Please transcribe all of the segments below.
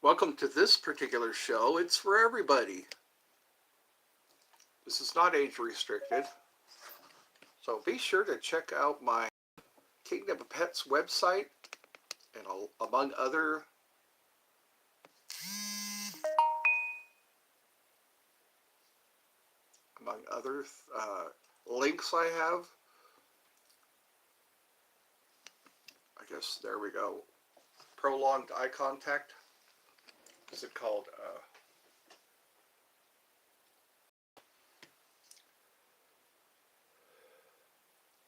Welcome to this particular show. It's for everybody. This is not age restricted. So be sure to check out my Kingdom of Pets website and among other links I have. I guess there we go. Prolonged eye contact. Is it called?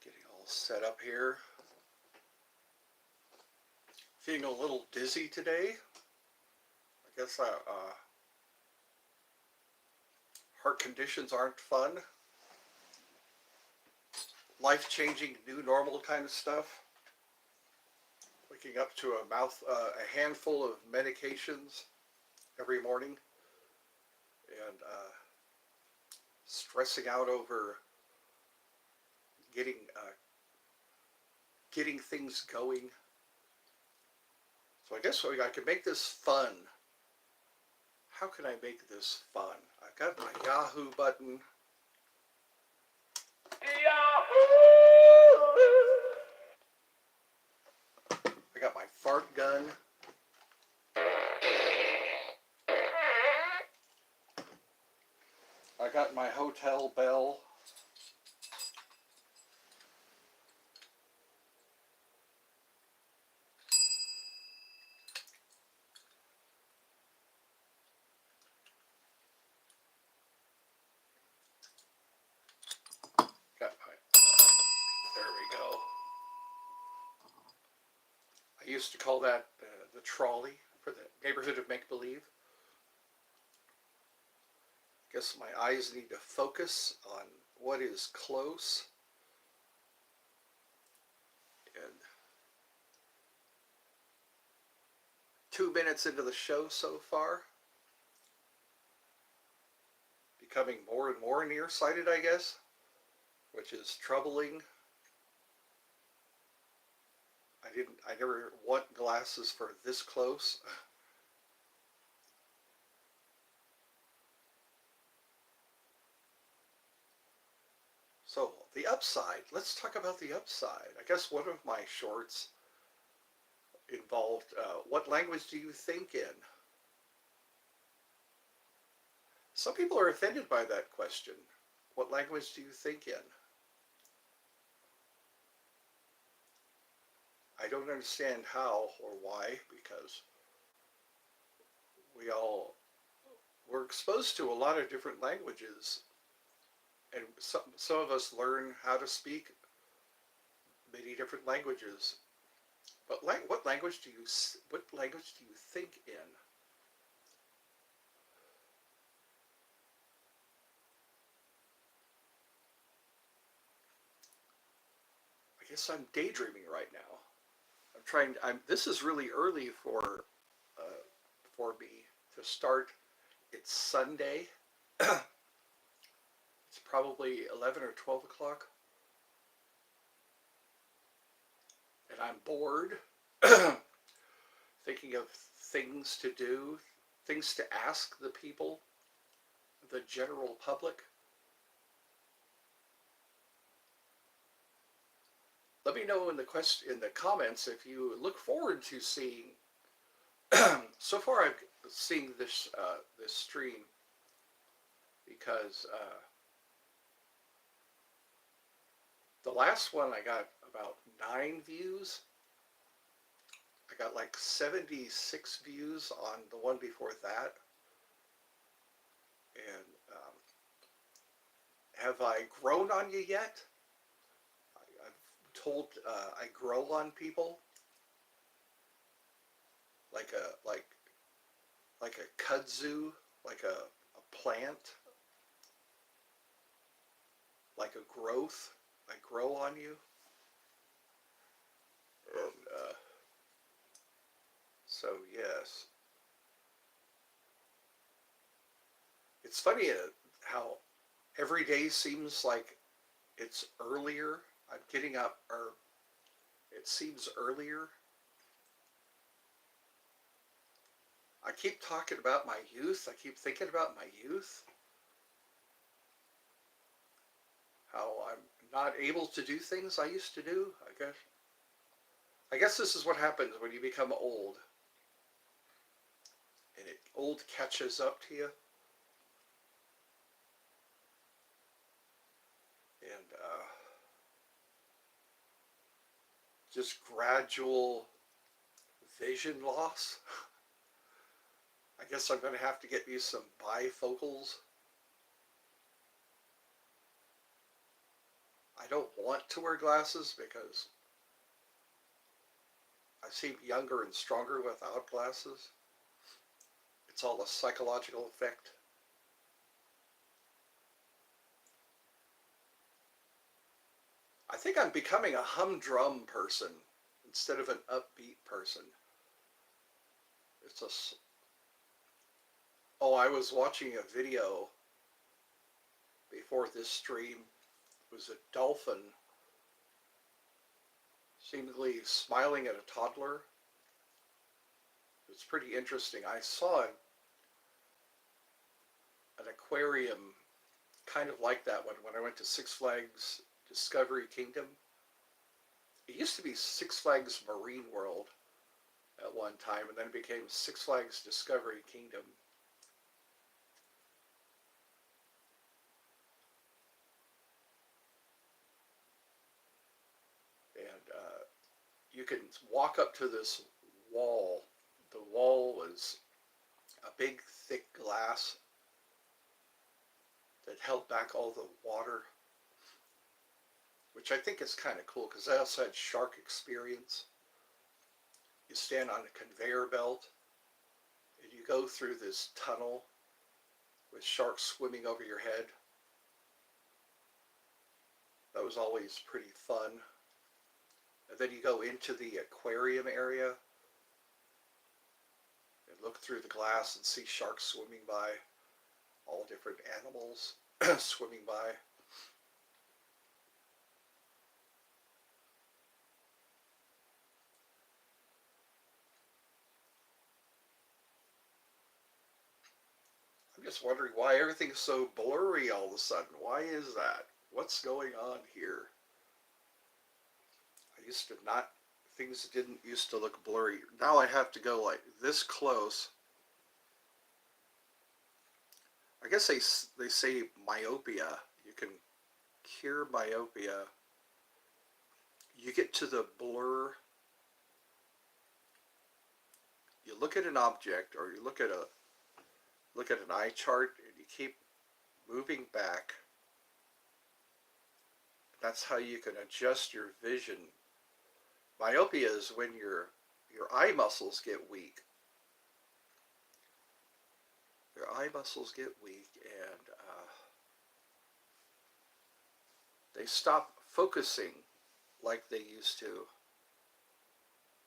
Getting all set up here. Feeling a little dizzy today. I guess heart conditions aren't fun. Life-changing, new normal kind of stuff. Waking up to a handful of medications every morning, and stressing out over getting things going. So I guess I could make this fun. How can I make this fun? I got my Yahoo button. I got my fart gun. I got my hotel bell. There we go. I used to call that the trolley for the neighborhood of make-believe. Guess my eyes need to focus on what is close. And 2 minutes into the show so far. Becoming more and more nearsighted, I guess, which is troubling. I never want glasses for this close. So, the upside. Let's talk about the upside. I guess one of my shorts involved, what language do you think in? Some people are offended by that question. What language do you think in? I don't understand how or why, because we're exposed to a lot of different languages, and some of us learn how to speak many different languages. But what language do you think in? I guess I'm daydreaming right now. This is really early for me to start. It's Sunday. It's probably 11 or 12 o'clock. And I'm bored. Thinking of things to do, things to ask the people, the general public. Let me know in the comments if you look forward to seeing. So far, I've seen this stream because the last one I got about 9 views. I got like 76 views on the one before that. And have I grown on you yet? I've told I grow on people like a kudzu, like a plant, like a growth. I grow on you. And so yes, it's funny how every day seems like it's earlier. I'm getting up, or it seems earlier. I keep talking about my youth. I keep thinking about my youth. How I'm not able to do things I used to do, I guess. I guess this is what happens when you become old. And old catches up to you. And just gradual vision loss. I guess I'm going to have to get you some bifocals. I don't want to wear glasses because I seem younger and stronger without glasses. It's all a psychological effect. I think I'm becoming a humdrum person instead of an upbeat person. It's a. Oh, I was watching a video before this stream. It was a dolphin seemingly smiling at a toddler. It's pretty interesting. I saw an aquarium kind of like that when I went to Six Flags Discovery Kingdom. It used to be Six Flags Marine World at one time, and then it became Six Flags Discovery Kingdom. And you can walk up to this wall. The wall was a big, thick glass that held back all the water, which I think is kind of cool because I also had shark experience. You stand on a conveyor belt and you go through this tunnel with sharks swimming over your head. That was always pretty fun. And then you go into the aquarium area and look through the glass and see sharks swimming by, all different animals swimming by. I'm just wondering why everything's so blurry all of a sudden. Why is that? What's going on here? I used to not, things didn't used to look blurry. Now I have to go like this close. I guess they say myopia. You can cure myopia. You get to the blur. You look at an object or you look at an eye chart and you keep moving back. That's how you can adjust your vision. Myopia is when your eye muscles get weak. Your eye muscles get weak and they stop focusing like they used to.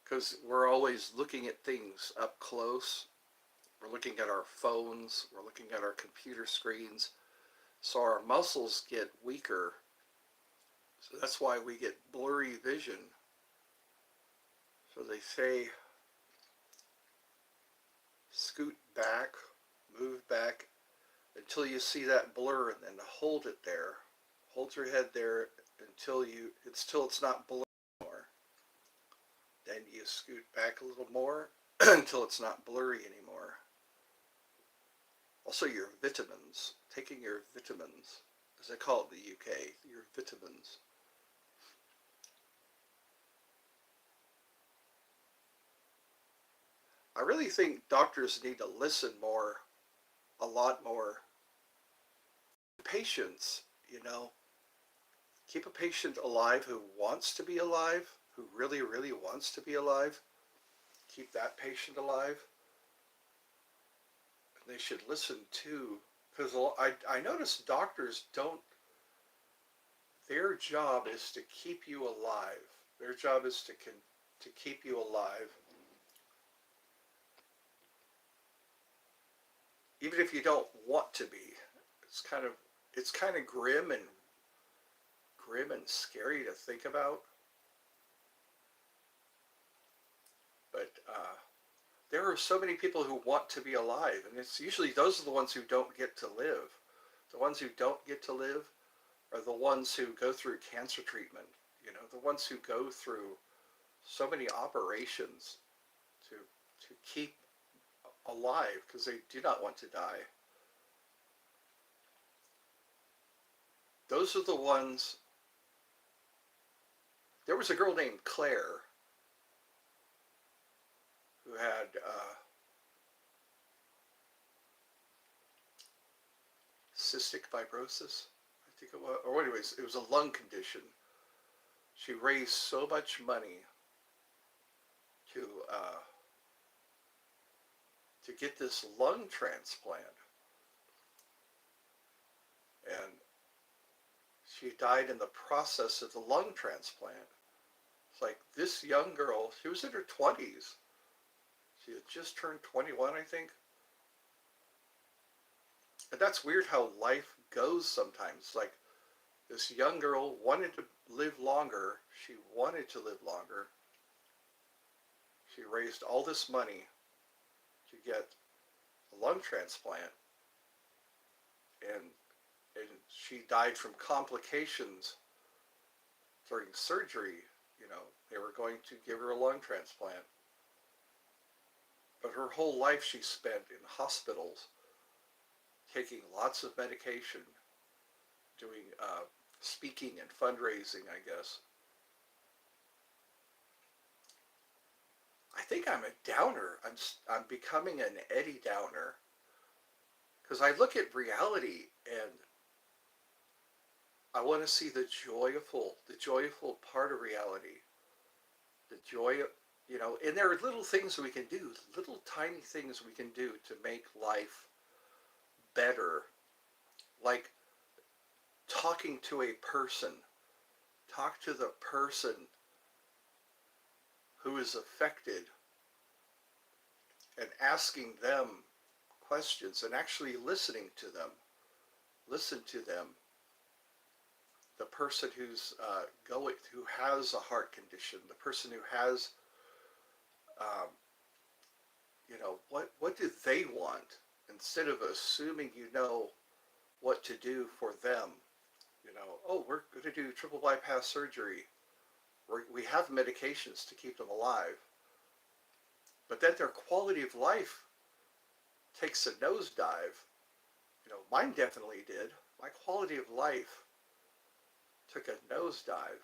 Because we're always looking at things up close. We're looking at our phones. We're looking at our computer screens. So our muscles get weaker. So that's why we get blurry vision. So they say, scoot back, move back until you see that blur, and then hold it there. Hold your head there until it's not blurry anymore. Then you scoot back a little more until it's not blurry anymore. Also your vitamins, taking your vitamins, as they call it in the UK, your vitamins. I really think doctors need to listen more, a lot more. Patients, keep a patient alive who wants to be alive, who really, really wants to be alive. Keep that patient alive. And they should listen too, because I notice doctors don't, their job is to keep you alive. Their job is to keep you alive. Even if you don't want to be. It's kind of grim and scary to think about. But there are so many people who want to be alive, and it's usually those are the ones who don't get to live. The ones who don't get to live are the ones who go through cancer treatment, the ones who go through so many operations to keep alive because they do not want to die. Those are the ones. There was a girl named Claire who had cystic fibrosis, I think it was, or anyways, it was a lung condition. She raised so much money to uh, to get this lung transplant, and she died in the process of the lung transplant. It's like this young girl, she was in her 20s. She had just turned 21, I think. And that's weird how life goes sometimes. Like this young girl wanted to live longer. She wanted to live longer. She raised all this money to get a lung transplant, and she died from complications during surgery. They were going to give her a lung transplant, but her whole life she spent in hospitals, taking lots of medication, doing speaking and fundraising, I guess. I think I'm a downer. I'm becoming an Eddie Downer because I look at reality and I want to see the joyful part of reality, the joy of, and there are little things we can do, little tiny things we can do to make life better, like talking to a person, talk to the person who is affected and asking them questions and actually listening to them. Listen to them. The person who has a heart condition, the person who has, what do they want? Instead of assuming what to do for them. Oh, we're going to do triple bypass surgery. We have medications to keep them alive. But then their quality of life takes a nosedive. Mine definitely did. My quality of life took a nosedive.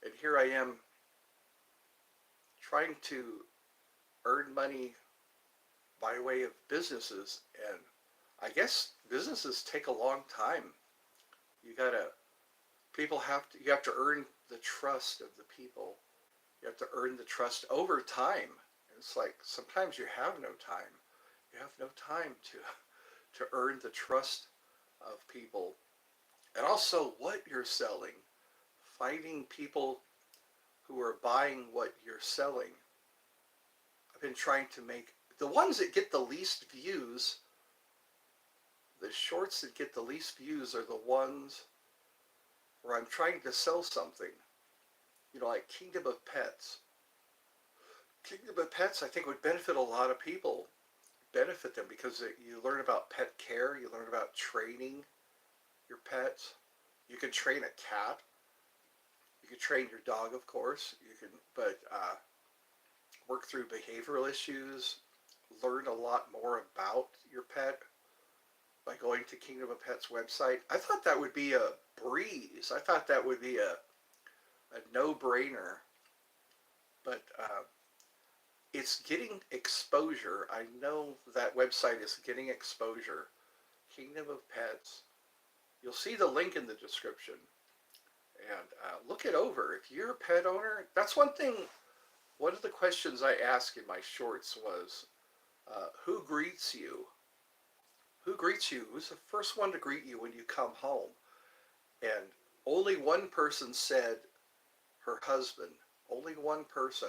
And here I am trying to earn money by way of businesses, and I guess businesses take a long time. You have to earn the trust of the people. You have to earn the trust over time. And it's like sometimes you have no time. You have no time to earn the trust of people. And also what you're selling. Finding people who are buying what you're selling. I've been trying to make the ones that get the least views, the shorts that get the least views are the ones where I'm trying to sell something. Like Kingdom of Pets. Kingdom of Pets, I think, would benefit a lot of people. Benefit them because you learn about pet care, you learn about training your pets. You can train a cat. You can train your dog, of course. But work through behavioral issues, learn a lot more about your pet by going to Kingdom of Pets website. I thought that would be a breeze. I thought that would be a no-brainer. But it's getting exposure. I know that website is getting exposure. Kingdom of Pets. You'll see the link in the description. And look it over. If you're a pet owner, that's one thing. One of the questions I asked in my shorts was, who greets you? Who greets you? Who's the first one to greet you when you come home? And only one person said her husband. Only one person.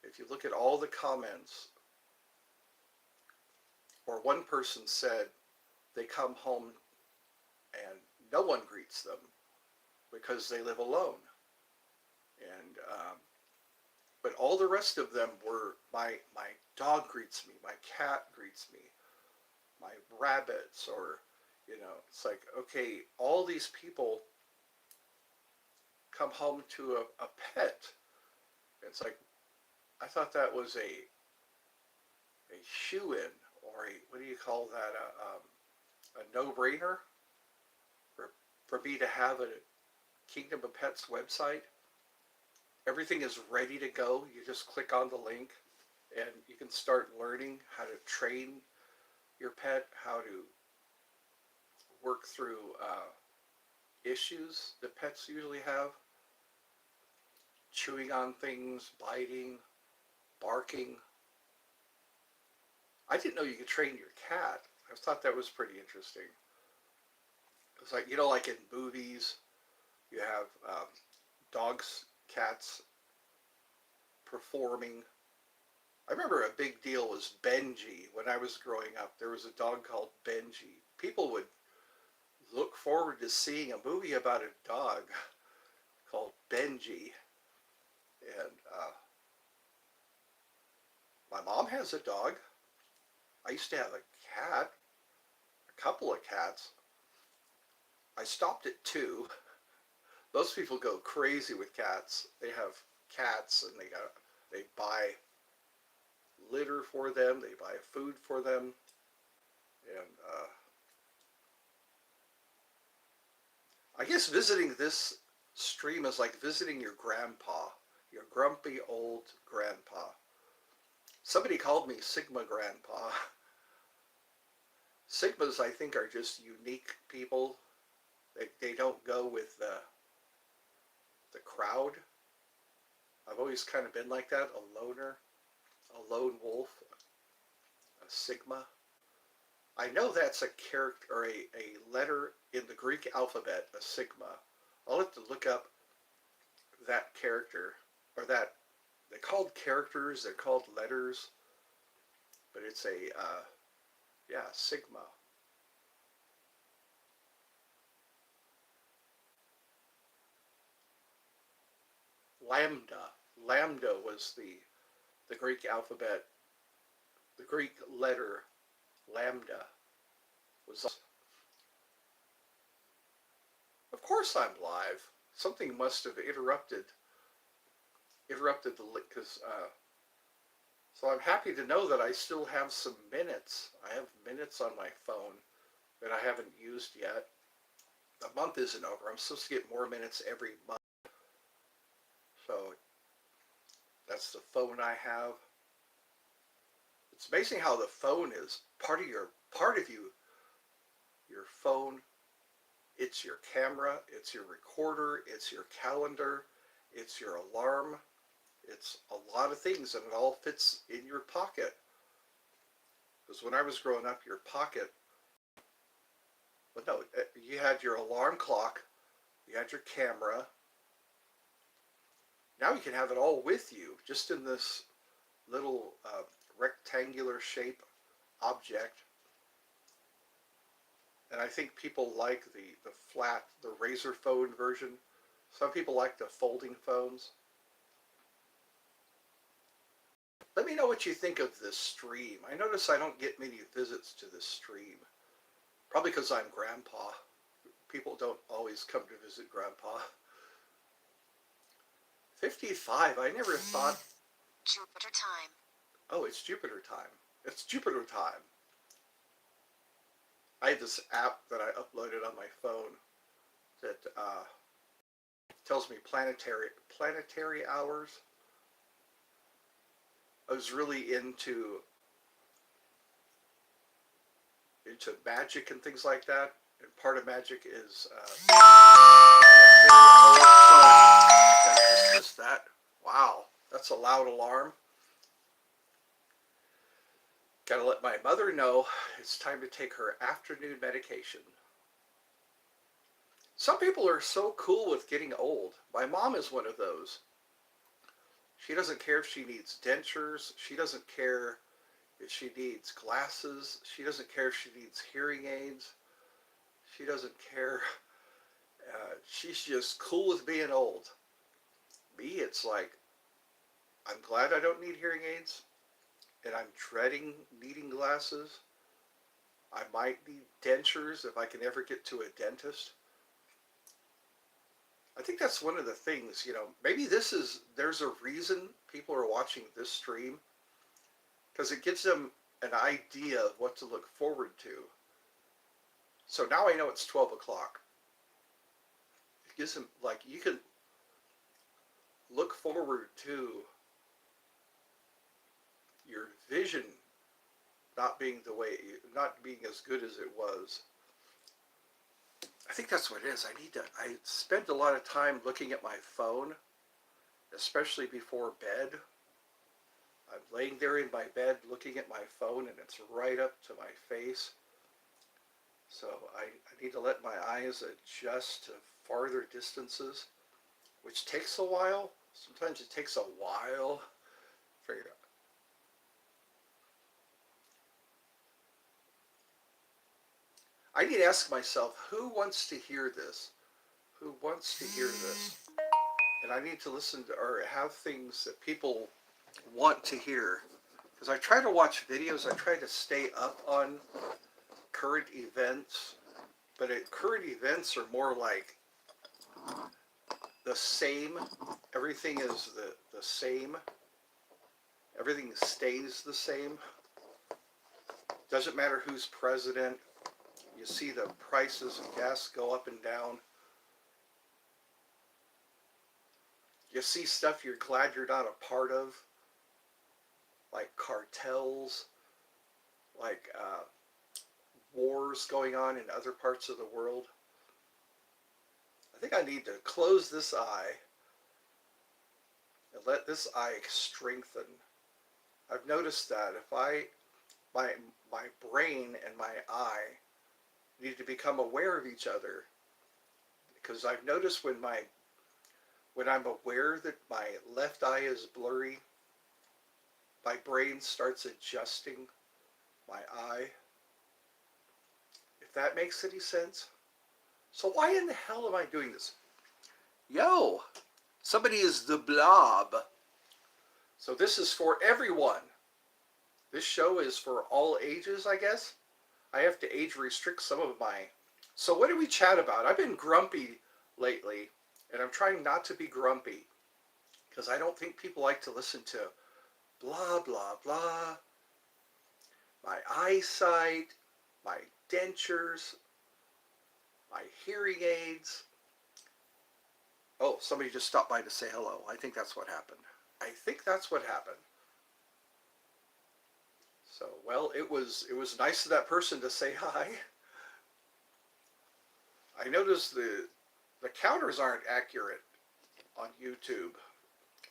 If you look at all the comments, or one person said they come home and no one greets them because they live alone. And but all the rest of them were my dog greets me, my cat greets me, my rabbits, or it's like, okay, all these people come home to a pet. It's like, I thought that was a shoe in, or a, what do you call that, a no brainer for me to have a Kingdom of Pets website. Everything is ready to go. You just click on the link and you can start learning how to train your pet, how to work through issues that pets usually have, chewing on things, biting, barking. I didn't know you could train your cat. I thought that was pretty interesting. It's like, like in movies, you have dogs, cats performing. I remember a big deal was Benji. When I was growing up, there was a dog called Benji. People would look forward to seeing a movie about a dog called Benji. And my mom has a dog. I used to have a cat, a couple of cats. I stopped at two. Those people go crazy with cats. They have cats and they buy litter for them. They buy food for them. And I guess visiting this stream is like visiting your grandpa, your grumpy old grandpa. Somebody called me Sigma Grandpa. Sigmas, I think, are just unique people. They don't go with the crowd. I've always kind of been like that, a loner, a lone wolf, a Sigma. I know that's a character or a letter in the Greek alphabet, a Sigma. I'll have to look up that character, or that, they're called characters, they're called letters, but it's a, yeah, Sigma. Lambda. Lambda was the Greek alphabet, the Greek letter lambda was. Of course I'm live. Something must have interrupted the link, because so I'm happy to know that I still have some minutes. I have minutes on my phone that I haven't used yet. The month isn't over. I'm supposed to get more minutes every month. So that's the phone I have. It's amazing how the phone is part of you. Your phone, it's your camera, it's your recorder, it's your calendar, it's your alarm. It's a lot of things, and it all fits in your pocket. Because when I was growing up, your pocket, well, no, you had your alarm clock, you had your camera. Now you can have it all with you, just in this little rectangular shape object. And I think people like the flat, the razor phone version. Some people like the folding phones. Let me know what you think of this stream. I notice I don't get many visits to this stream. Probably because I'm grandpa. People don't always come to visit grandpa. 55, I never thought. Jupiter time. Oh, it's Jupiter time. It's Jupiter time. I had this app that I uploaded on my phone that tells me planetary hours. I was really into magic and things like that. And part of magic is planetary hours. Sorry, I just missed that. Wow, that's a loud alarm. Gotta let my mother know it's time to take her afternoon medication. Some people are so cool with getting old. My mom is one of those. She doesn't care if she needs dentures. She doesn't care if she needs glasses. She doesn't care if she needs hearing aids. She doesn't care. She's just cool with being old. Me, it's like, I'm glad I don't need hearing aids, and I'm dreading needing glasses. I might need dentures if I can ever get to a dentist. I think that's one of the things, maybe there's a reason people are watching this stream because it gives them an idea of what to look forward to. So now I know it's 12 o'clock. It gives them, like, you can look forward to your vision not being as good as it was. I think that's what it is. I spend a lot of time looking at my phone, especially before bed. I'm laying there in my bed looking at my phone and it's right up to my face. So I need to let my eyes adjust to farther distances, which takes a while. Sometimes it takes a while to figure out. I need to ask myself, who wants to hear this? Who wants to hear this? And I need to listen to or have things that people want to hear. Because I try to watch videos, I try to stay up on current events, but current events are more like the same. Everything is the same. Everything stays the same. Doesn't matter who's president. You see the prices of gas go up and down. You see stuff you're glad you're not a part of, like cartels, like wars going on in other parts of the world. I think I need to close this eye and let this eye strengthen. I've noticed that if my brain and my eye need to become aware of each other, because I've noticed when I'm aware that my left eye is blurry, my brain starts adjusting my eye. If that makes any sense. So why in the hell am I doing this? Yo, somebody is the blob. So this is for everyone. This show is for all ages, I guess. I have to age restrict some of my... So what do we chat about? I've been grumpy lately, and I'm trying not to be grumpy, because I don't think people like to listen to blah, blah, blah. My eyesight, my dentures, my hearing aids. Oh, somebody just stopped by to say hello. I think that's what happened. I think that's what happened. So, well, it was nice of that person to say hi. I noticed the counters aren't accurate on YouTube.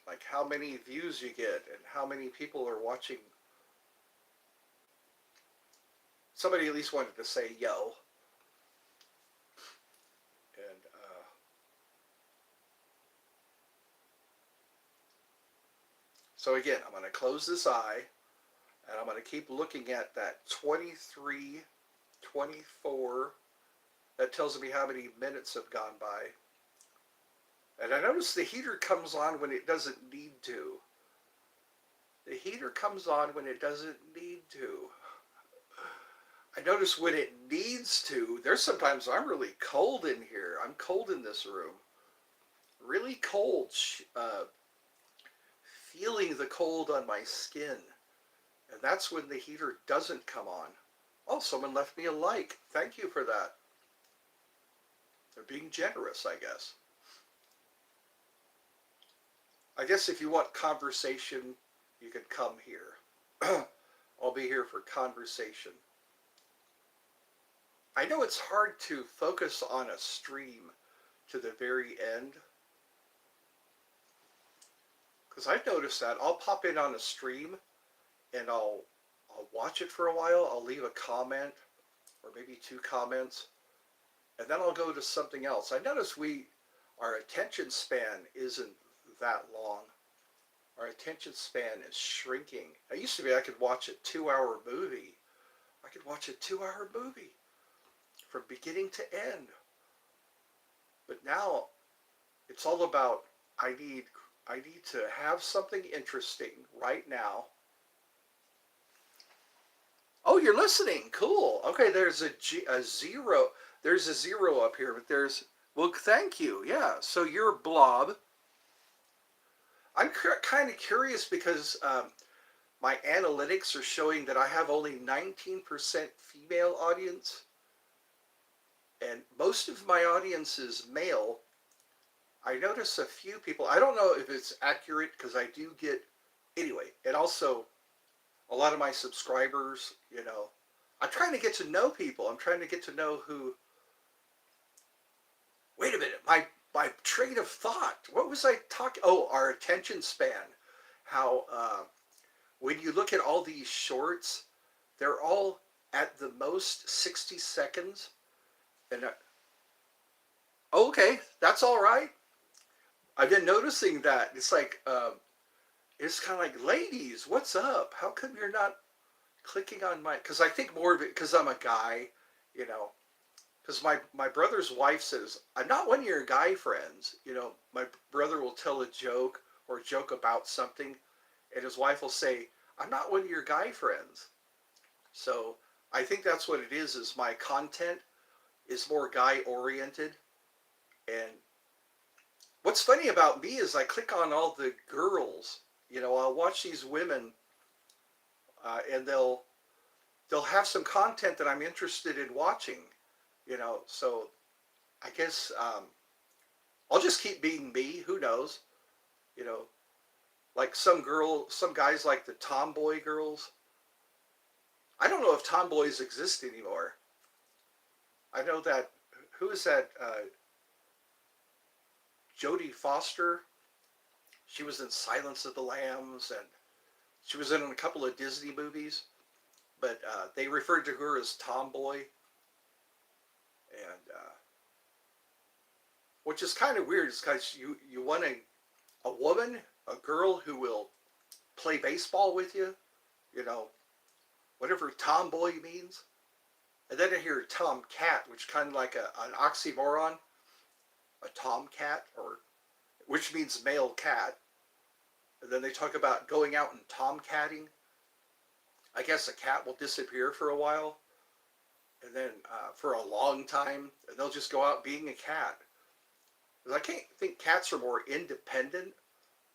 Like how many views you get and how many people are watching. Somebody at least wanted to say yo. And so again, I'm going to close this eye and I'm going to keep looking at that 23, 24. That tells me how many minutes have gone by. And I notice the heater comes on when it doesn't need to. The heater comes on when it doesn't need to. I notice when it needs to, there's sometimes I'm really cold in here. I'm cold in this room. Really cold. Feeling the cold on my skin. And that's when the heater doesn't come on. Oh, someone left me a like. Thank you for that. They're being generous, I guess. I guess if you want conversation, you can come here. I'll be here for conversation. I know it's hard to focus on a stream to the very end, because I've noticed that I'll pop in on a stream and I'll watch it for a while. I'll leave a comment or maybe 2 comments, and then I'll go to something else. I notice our attention span isn't that long. Our attention span is shrinking. It used to be I could watch a 2-hour movie. I could watch a 2-hour movie from beginning to end. But now it's all about I I need to have something interesting right now. Oh, you're listening. Cool. Okay, there's a zero. There's a zero up here, but there's, well, thank you. Yeah. So you're Blob. I'm kind of curious because my analytics are showing that I have only 19% female audience, and most of my audience is male. I notice a few people, I don't know if it's accurate because I do get, anyway, and also a lot of my subscribers, I'm trying to get to know people. I'm trying to get to know who, wait a minute, my train of thought. What was I talking? Oh, our attention span. How when you look at all these shorts, they're all at the most 60 seconds. And okay, that's all right. I've been noticing that. It's like, it's kind of like, ladies, what's up? How come you're not clicking on my, because I think more of it, because I'm a guy, you know, because my brother's wife says, I'm not one of your guy friends. My brother will tell a joke or joke about something, and his wife will say, I'm not one of your guy friends. So I think that's what it is my content is more guy oriented. And what's funny about me is I click on all the girls. I'll watch these women, and they'll have some content that I'm interested in watching. So I guess I'll just keep being me. Who knows? You know, like some guys like the tomboy girls. I don't know if tomboys exist anymore. I know that, who is that? Jodie Foster. She was in Silence of the Lambs, and she was in a couple of Disney movies. But they referred to her as tomboy, and which is kind of weird. It's because you want a woman, a girl who will play baseball with you, you know, whatever tomboy means. And then I hear tomcat, which kind of like an oxymoron, a tomcat, or which means male cat. And then they talk about going out and tomcatting. I guess a cat will disappear for a while, and then for a long time, and they'll just go out being a cat. Because I can't think cats are more independent.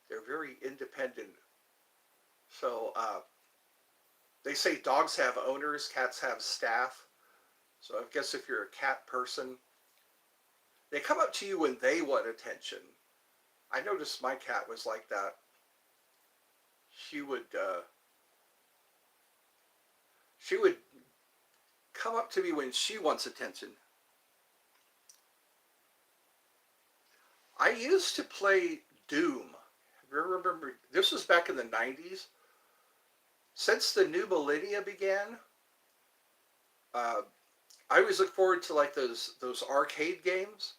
They're very independent. So they say dogs have owners, cats have staff. So I guess if you're a cat person, they come up to you when they want attention. I noticed my cat was like that. She would she would come up to me when she wants attention. I used to play Doom. Remember, this was back in the 90s. Since the new millennia began, uh, I always look forward to like those arcade games.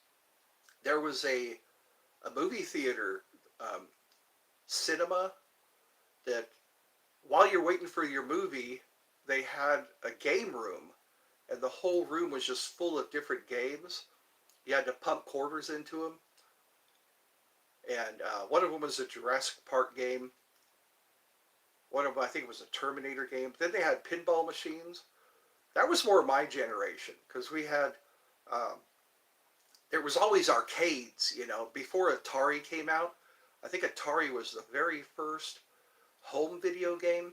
There was a movie theater, um, cinema, that while you're waiting for your movie, they had a game room, and the whole room was just full of different games. You had to pump quarters into them, and one of them was a Jurassic Park game. One of them, I think, was a Terminator game. Then they had pinball machines. That was more my generation because we had. Um, there was always arcades, before Atari came out. I think Atari was the very first home video game.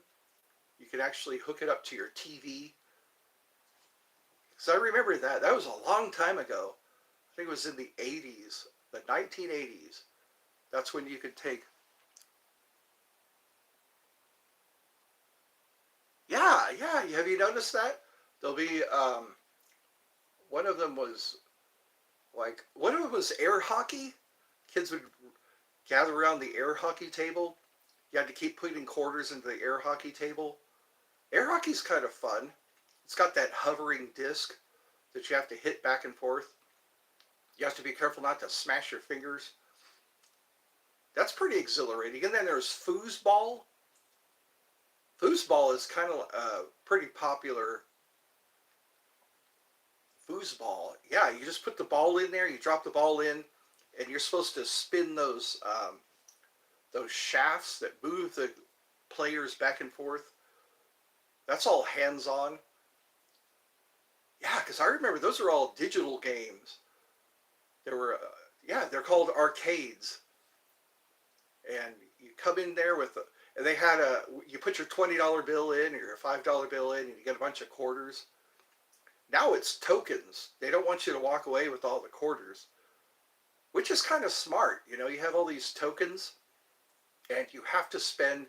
You could actually hook it up to your TV. So I remember that. That was a long time ago. I think it was in the 80s, the 1980s. That's when you could take. Yeah, yeah. Have you noticed that? There'll be one of them was one of them was air hockey. Kids would gather around the air hockey table. You had to keep putting quarters into the air hockey table. Air hockey's kind of fun. It's got that hovering disc that you have to hit back and forth. You have to be careful not to smash your fingers. That's pretty exhilarating. And then there's foosball. Foosball is kind of pretty popular. Foosball, yeah, you just put the ball in there, you drop the ball in, and you're supposed to spin those those shafts that move the players back and forth. That's all hands-on. Yeah, because I remember those are all digital games. There were, yeah, they're called arcades, and you come in there with, and they had you put your $20 bill in or your $5 bill in, and you get a bunch of quarters. Now it's tokens. They don't want you to walk away with all the quarters, which is kind of smart. You know, you have all these tokens, and you have to spend.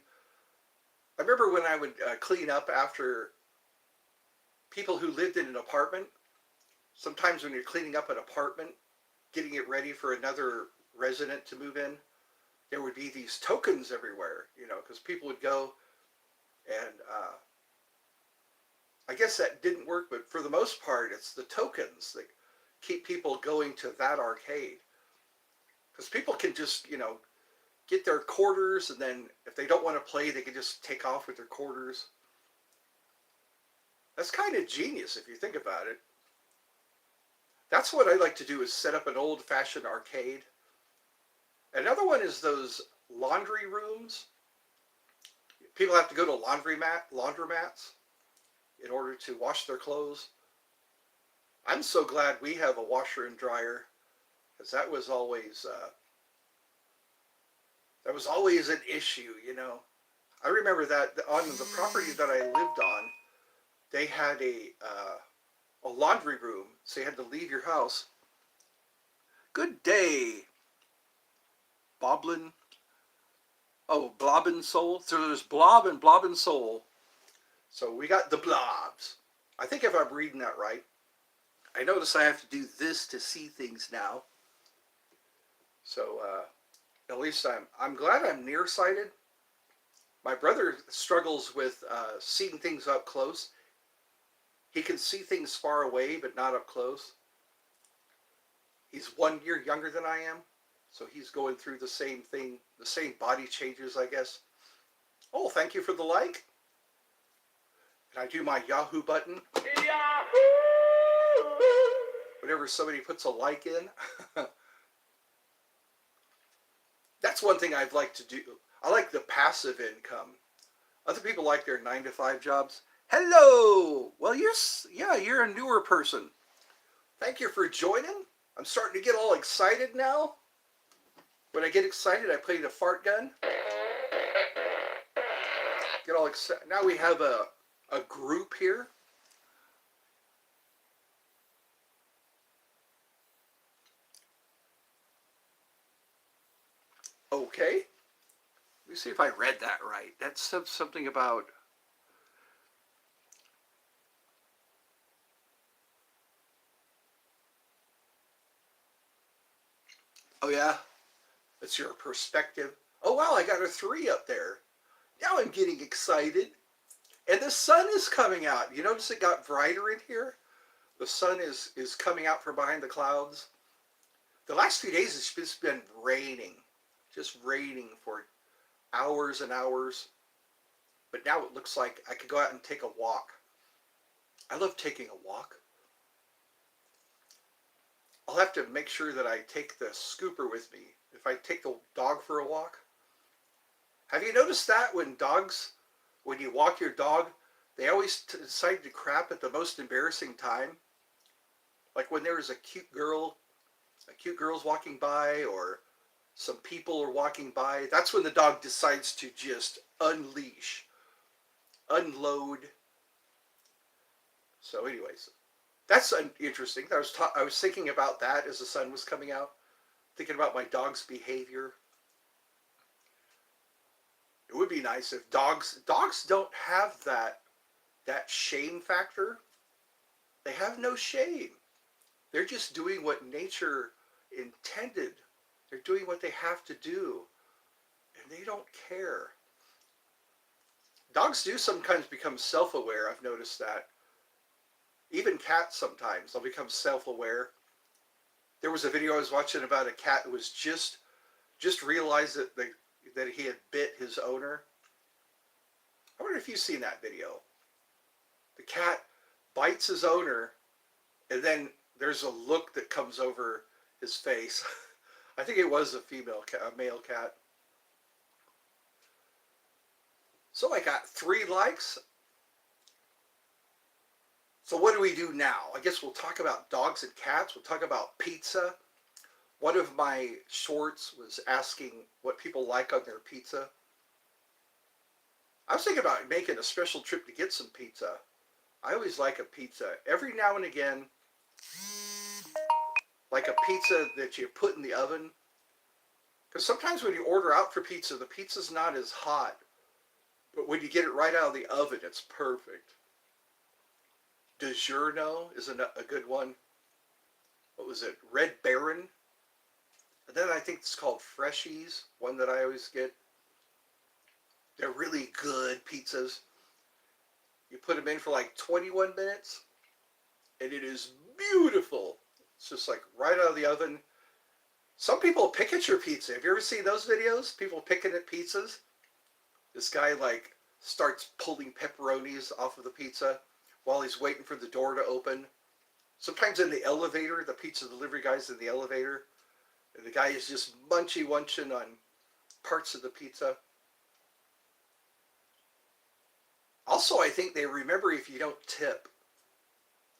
I remember when I would clean up after people who lived in an apartment. Sometimes when you're cleaning up an apartment, getting it ready for another resident to move in, there would be these tokens everywhere, you know, because people would go and I guess that didn't work, but for the most part, it's the tokens that keep people going to that arcade. Because people can just, you know, get their quarters, and then if they don't want to play, they can just take off with their quarters. That's kind of genius if you think about it. That's what I like to do, is set up an old-fashioned arcade. Another one is those laundry rooms. People have to go to laundromats in order to wash their clothes. I'm so glad we have a washer and dryer, because that was always an issue, you know. I remember that on the property that I lived on, they had a laundry room, so you had to leave your house. Good day, Boblin. Oh, Blob and Soul. So there's Blob and Soul. So we got the Blobs. I think if I'm reading that right. I notice I have to do this to see things now. So at least I'm glad I'm nearsighted. My brother struggles with seeing things up close. He can see things far away, but not up close. He's 1 year younger than I am, so he's going through the same thing, the same body changes, I guess. Oh, thank you for the like. And I do my Yahoo button. Yahoo! Whenever somebody puts a like in. That's one thing I'd like to do. I like the passive income. Other people like their 9-to-5 jobs. Hello! Well, you're a newer person. Thank you for joining. I'm starting to get all excited now. When I get excited, I play the fart gun. Get all excited. Now we have a group here. Okay. Let me see if I read that right. That said something about... Oh, yeah? That's your perspective. Oh, wow, I got a 3 up there. Now I'm getting excited. And the sun is coming out. You notice it got brighter in here? The sun is coming out from behind the clouds. The last few days it's just been raining. Just raining for hours and hours. But now it looks like I could go out and take a walk. I love taking a walk. I'll have to make sure that I take the scooper with me if I take the dog for a walk. Have you noticed that when you walk your dog, they always decide to crap at the most embarrassing time? Like when there's a cute girl's walking by, or some people are walking by, that's when the dog decides to just unload. So anyways, that's interesting. I was thinking about that as the sun was coming out, thinking about my dog's behavior. It would be nice if dogs don't have that shame factor. They have no shame. They're just doing what nature intended. They're doing what they have to do, and they don't care. Dogs do sometimes become self-aware. I've noticed that. Even cats sometimes, they'll become self-aware. There was a video I was watching about a cat that was just realized that he had bit his owner. I wonder if you've seen that video. The cat bites his owner, and then there's a look that comes over his face. I think it was a male cat. So I got 3 likes. So what do we do now? I guess we'll talk about dogs and cats. We'll talk about pizza. One of my shorts was asking what people like on their pizza. I was thinking about making a special trip to get some pizza. I always like a pizza. Every now and again, like a pizza that you put in the oven. Because sometimes when you order out for pizza, the pizza's not as hot. But when you get it right out of the oven, it's perfect. DiGiorno is a good one. What was it? Red Baron. And then I think it's called Freshies, one that I always get. They're really good pizzas. You put them in for like 21 minutes, and it is beautiful. It's just like right out of the oven. Some people pick at your pizza. Have you ever seen those videos? People picking at pizzas? This guy like starts pulling pepperonis off of the pizza while he's waiting for the door to open. Sometimes in the elevator, the pizza delivery guy's in the elevator, and the guy is just munching on parts of the pizza. Also, I think they remember if you don't tip.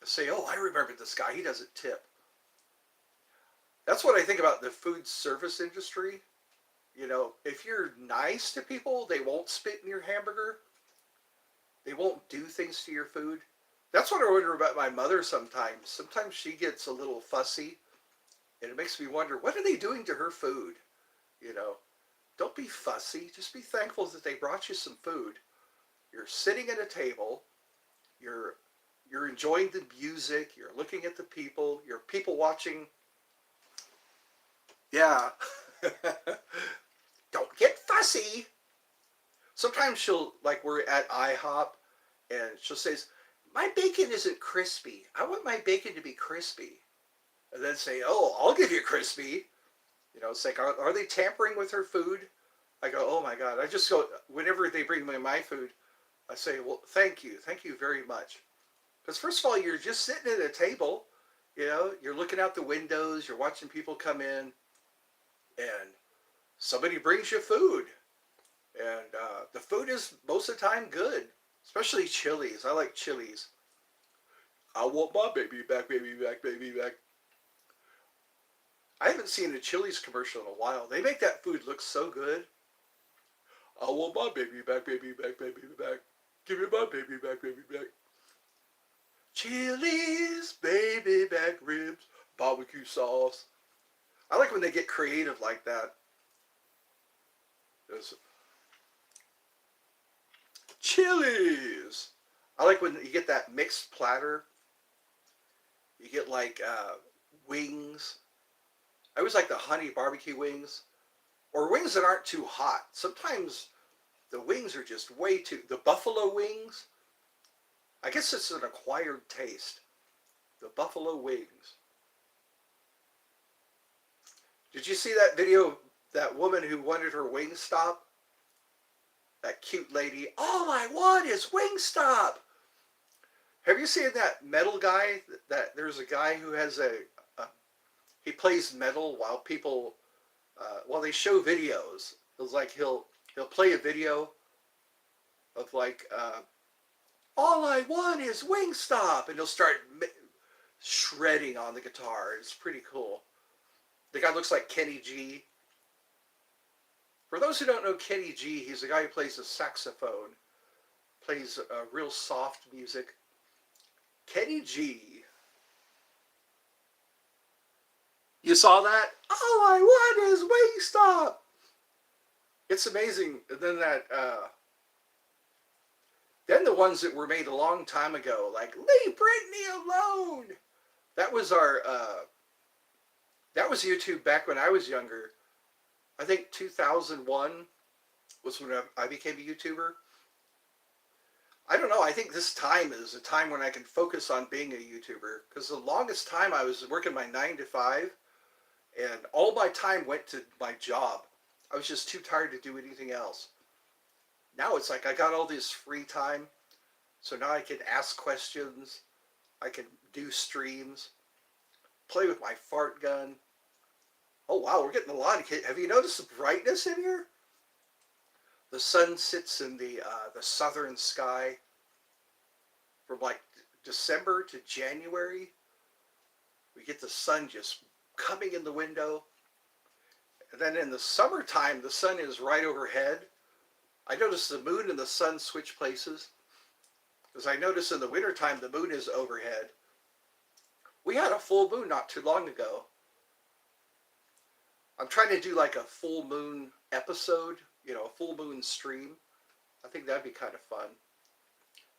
They say, oh, I remember this guy. He doesn't tip. That's what I think about the food service industry. You know, if you're nice to people, they won't spit in your hamburger. They won't do things to your food. That's what I wonder about my mother sometimes. Sometimes she gets a little fussy, and it makes me wonder, what are they doing to her food? You know, don't be fussy. Just be thankful that they brought you some food. You're sitting at a table. You're you're enjoying the music. You're looking at the people. You're people watching. Yeah. Don't get fussy. Sometimes she'll, like we're at IHOP, and she'll say, my bacon isn't crispy. I want my bacon to be crispy. And then say, oh, I'll give you crispy. You know, it's like, are they tampering with her food? I go, oh my God. I just go, whenever they bring me my food, I say, well, thank you. Thank you very much. Because first of all, you're just sitting at a table. You know, you're looking out the windows. You're watching people come in. And somebody brings you food. And the food is most of the time good. Especially Chili's. I like Chili's. I want my baby back, baby back, baby back. I haven't seen a Chili's commercial in a while. They make that food look so good. I want my baby back, baby back, baby back. Give me my baby back, baby back. Chili's baby back ribs, barbecue sauce. I like when they get creative like that. There's Chili's. I like when you get that mixed platter. You get like wings. I always like the honey barbecue wings. Or wings that aren't too hot. Sometimes the wings are just way too... The buffalo wings, I guess it's an acquired taste. The buffalo wings. Did you see that video of that woman who wanted her Wingstop? That cute lady. All I want is Wingstop. Have you seen that metal guy? That there's a guy who has he plays metal while people while they show videos. It's like he'll play a video of like all I want is Wingstop, and he'll start shredding on the guitar. It's pretty cool. The guy looks like Kenny G. For those who don't know Kenny G, he's a guy who plays a saxophone, plays real soft music. Kenny G. You saw that? All I want is Wingstop. It's amazing. And then then the ones that were made a long time ago, like Leave Britney Alone. That was that was YouTube back when I was younger. I think 2001 was when I became a YouTuber. I don't know. I think this time is a time when I can focus on being a YouTuber. Because the longest time I was working my 9 to 5. And all my time went to my job. I was just too tired to do anything else. Now it's like I got all this free time. So now I can ask questions. I can do streams. Play with my fart gun. Oh wow, we're getting a lot of kids. Have you noticed the brightness in here? the sun sits in the southern sky from like December to January. We get the sun just coming in the window. And then in the summertime, the sun is right overhead. I notice the moon and the sun switch places. Because I notice in the wintertime, the moon is overhead. We had a full moon not too long ago. I'm trying to do like a full moon episode, a full moon stream. I think that'd be kind of fun.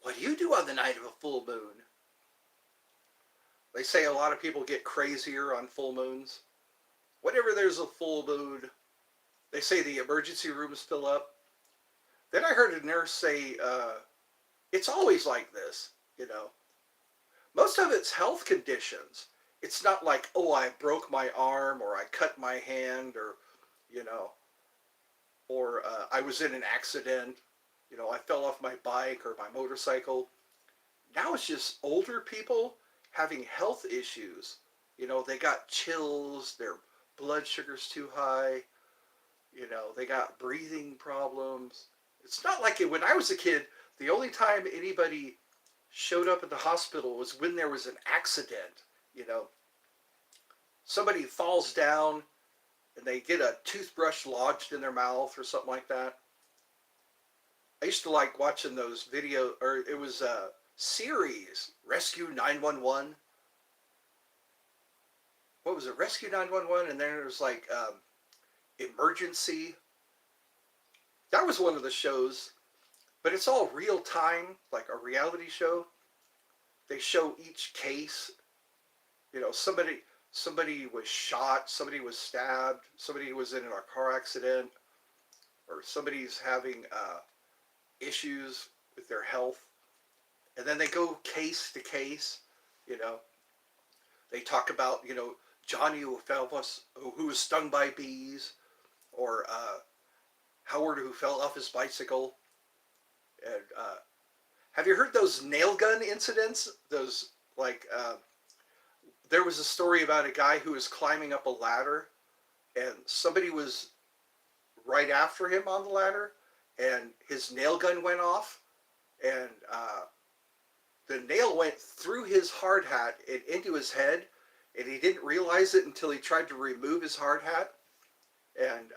What do you do on the night of a full moon? They say a lot of people get crazier on full moons. Whenever there's a full moon, they say the emergency rooms fill up. Then I heard a nurse say, it's always like this. Most of it's health conditions. It's not like, oh, I broke my arm or I cut my hand you know, or I was in an accident. I fell off my bike or my motorcycle. Now it's just older people having health issues. They got chills, their blood sugar's too high, they got breathing problems. It's not like it when I was a kid, the only time anybody showed up at the hospital was when there was an accident. Somebody falls down and they get a toothbrush lodged in their mouth or something like that. I used to like watching those videos, or it was a series, Rescue 911. What was it? Rescue 911, and then there was like Emergency. That was one of the shows, but it's all real time, like a reality show. They show each case. Somebody was shot, somebody was stabbed, somebody was in a car accident, or somebody's having issues with their health. And then they go case to case, you know. They talk about, Johnny who was stung by bees, or Howard who fell off his bicycle. And have you heard those nail gun incidents? Those, like, there was a story about a guy who was climbing up a ladder, and somebody was right after him on the ladder, and his nail gun went off, and the nail went through his hard hat and into his head, and he didn't realize it until he tried to remove his hard hat, and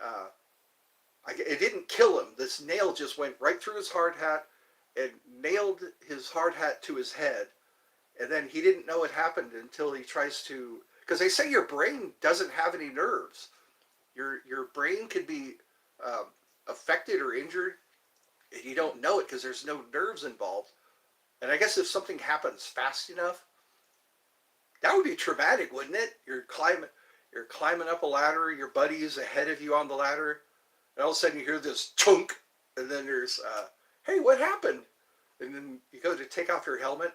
it didn't kill him. This nail just went right through his hard hat and nailed his hard hat to his head, and then he didn't know it happened until he tries to, because they say your brain doesn't have any nerves. Your brain could be affected or injured, and you don't know it because there's no nerves involved. And I guess if something happens fast enough, that would be traumatic, wouldn't it? You're climbing up a ladder, your buddy is ahead of you on the ladder, and all of a sudden you hear this chunk, and then there's, hey, what happened? And then you go to take off your helmet.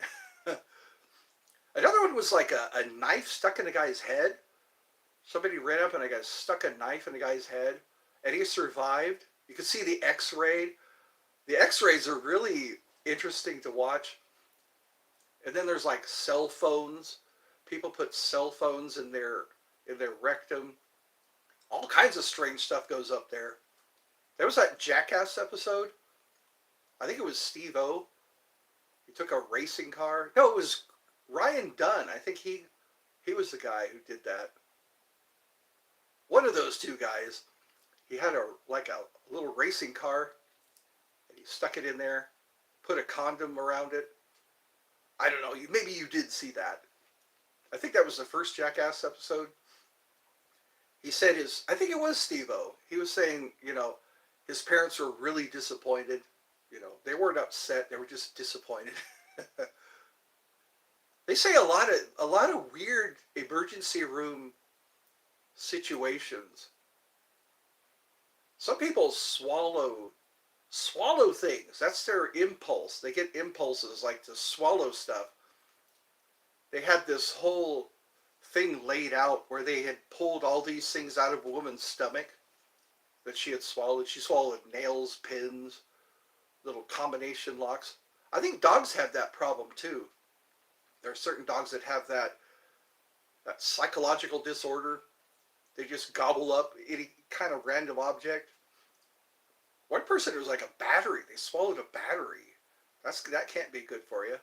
Another one was like a knife stuck in a guy's head. Somebody ran up and a guy stuck a knife in the guy's head, and he survived. You could see the X-ray. The X-rays are really interesting to watch. And then there's like cell phones. People put cell phones in their rectum. All kinds of strange stuff goes up there. There was that Jackass episode. I think it was Steve-O. He took a racing car. No, it was Ryan Dunn. I think he was the guy who did that. One of those two guys. He had a little racing car, and he stuck it in there, put a condom around it. I don't know. Maybe you did see that. I think that was the first Jackass episode. He said I think it was Steve-O. He was saying, his parents were really disappointed. They weren't upset. They were just disappointed. They say a lot of weird emergency room situations. Some people swallow things. That's their impulse. They get impulses like to swallow stuff. They had this whole thing laid out where they had pulled all these things out of a woman's stomach that she had swallowed. She swallowed nails, pins, little combination locks. I think dogs have that problem too. There are certain dogs that have that psychological disorder. They just gobble up any kind of random object. One person, it was like a battery. They swallowed a battery. That can't be good for you.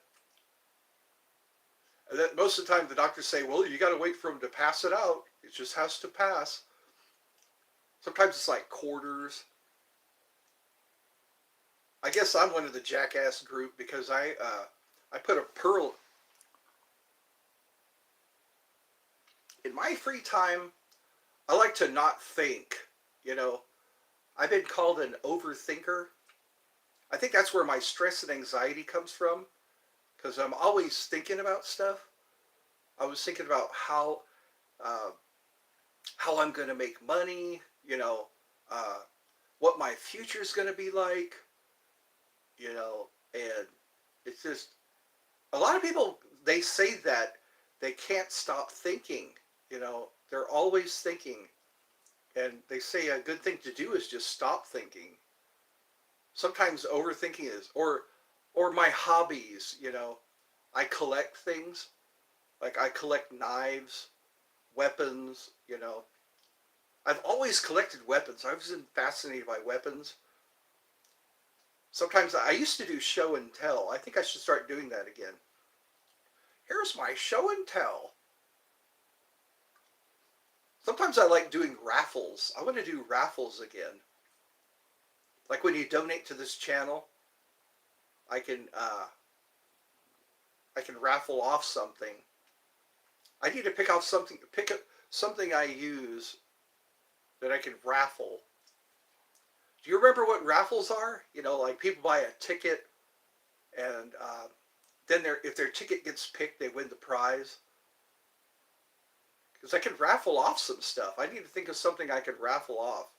And then most of the time, the doctors say, "Well, you got to wait for them to pass it out. It just has to pass." Sometimes it's like quarters. I guess I'm one of the jackass group because I put a pearl in my free time. I like to not think. You know, I've been called an overthinker. I think that's where my stress and anxiety comes from because I'm always thinking about stuff. I was thinking about uh, how I'm going to make money. Uh, what my future's going to be like. And it's just a lot of people, they say that they can't stop thinking. They're always thinking, and they say a good thing to do is just stop thinking. Sometimes overthinking is, or my hobbies. I collect things, like I collect knives, weapons. I've always collected weapons. I've been fascinated by weapons. Sometimes I used to do show and tell. I think I should start doing that again. Here's my show and tell. Sometimes I like doing raffles. I want to do raffles again. Like when you donate to this channel, I can uh, I can raffle off something. I need to pick up something I use that I can raffle. Do you remember what raffles are? Like people buy a ticket, and then if their ticket gets picked, they win the prize. Because I could raffle off some stuff. I need to think of something I could raffle off.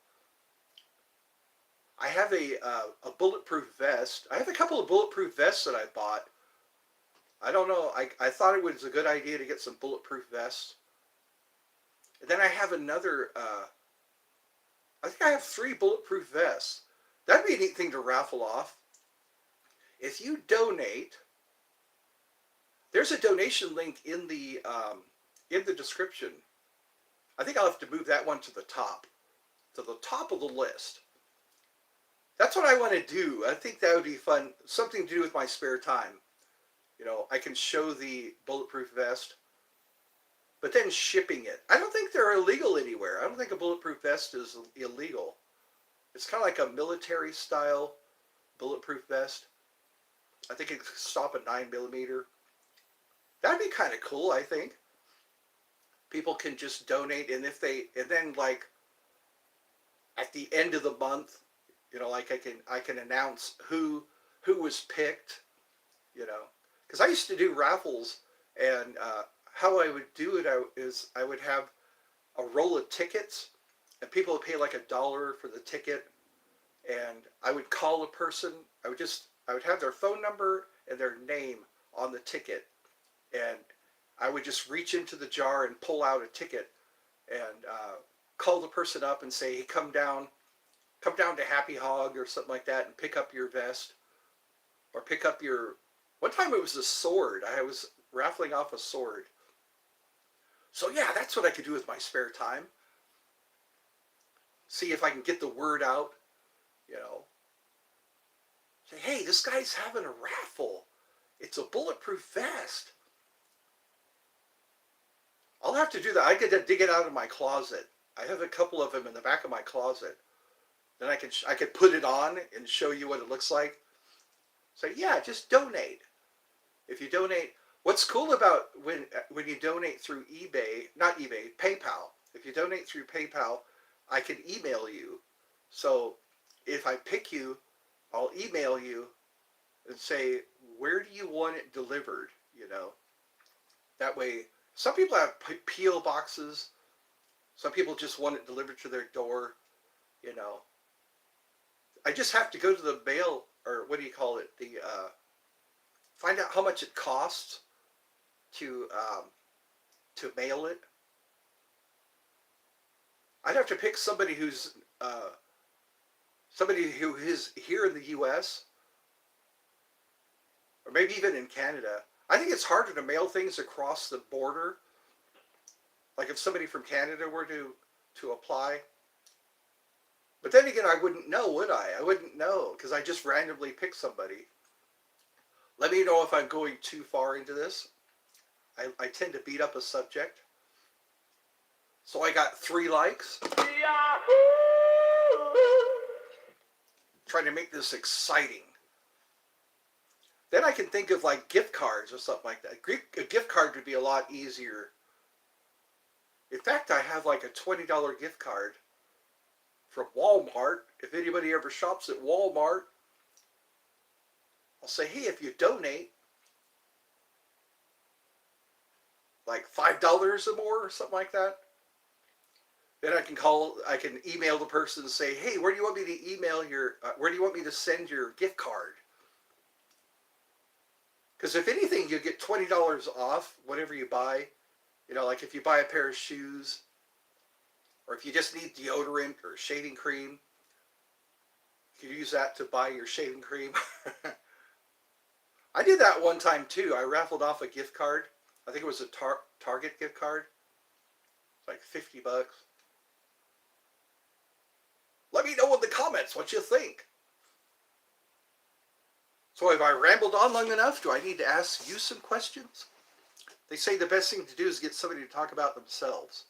I have a bulletproof vest. I have a couple of bulletproof vests that I bought. I don't know. I thought it was a good idea to get some bulletproof vests. And then I have another. I think I have 3 bulletproof vests. That'd be a neat thing to raffle off. If you donate, there's a donation link in the description. I think I'll have to move that one to the top of the list. That's what I want to do. I think that would be fun. Something to do with my spare time. I can show the bulletproof vest, but then shipping it. I don't think they're illegal anywhere. I don't think a bulletproof vest is illegal. It's kind of like a military style bulletproof vest. I think it can stop a 9 millimeter. That'd be kind of cool. I think people can just donate, and then like at the end of the month, like I can announce who was picked. Because I used to do raffles, and how I would do it is I would have a roll of tickets, and people would pay like $1 for the ticket, and I would call a person. I would have their phone number and their name on the ticket, and I would just reach into the jar and pull out a ticket, and call the person up and say, "Hey, come down to Happy Hog or something like that, and pick up your vest, or pick up your." One time it was a sword. I was raffling off a sword. So yeah, that's what I could do with my spare time. See if I can get the word out. You know, say, "Hey, this guy's having a raffle. It's a bulletproof vest." I'll have to do that. I could dig it out of my closet. I have a couple of them in the back of my closet. Then I could put it on and show you what it looks like. Say, yeah, just donate. If you donate, what's cool about when you donate through eBay, not eBay, PayPal. If you donate through PayPal, I can email you. So if I pick you, I'll email you and say, where do you want it delivered? That way, some people have P.O. boxes. Some people just want it delivered to their door. You know, I just have to go to the mail, or what do you call it? Find out how much it costs to mail it. I'd have to pick somebody who is here in the U.S. or maybe even in Canada. I think it's harder to mail things across the border. Like if somebody from Canada were to apply, But then again, I wouldn't know, would I? I wouldn't know because I just randomly pick somebody. Let me know if I'm going too far into this. I tend to beat up a subject. So I got 3 likes. Trying to make this exciting. Then I can think of like gift cards or something like that. A gift card would be a lot easier. In fact, I have like a $20 gift card from Walmart. If anybody ever shops at Walmart, I'll say, hey, if you donate like $5 or more or something like that, then I can email the person and say, hey, where do you want me to where do you want me to send your gift card? Because if anything, you get $20 off whatever you buy. You know, like if you buy a pair of shoes, or if you just need deodorant or shaving cream, you can use that to buy your shaving cream. I did that one time too. I raffled off a gift card. I think it was a Target gift card. Like $50. Let me know in the comments what you think. So have I rambled on long enough? Do I need to ask you some questions? They say the best thing to do is get somebody to talk about themselves.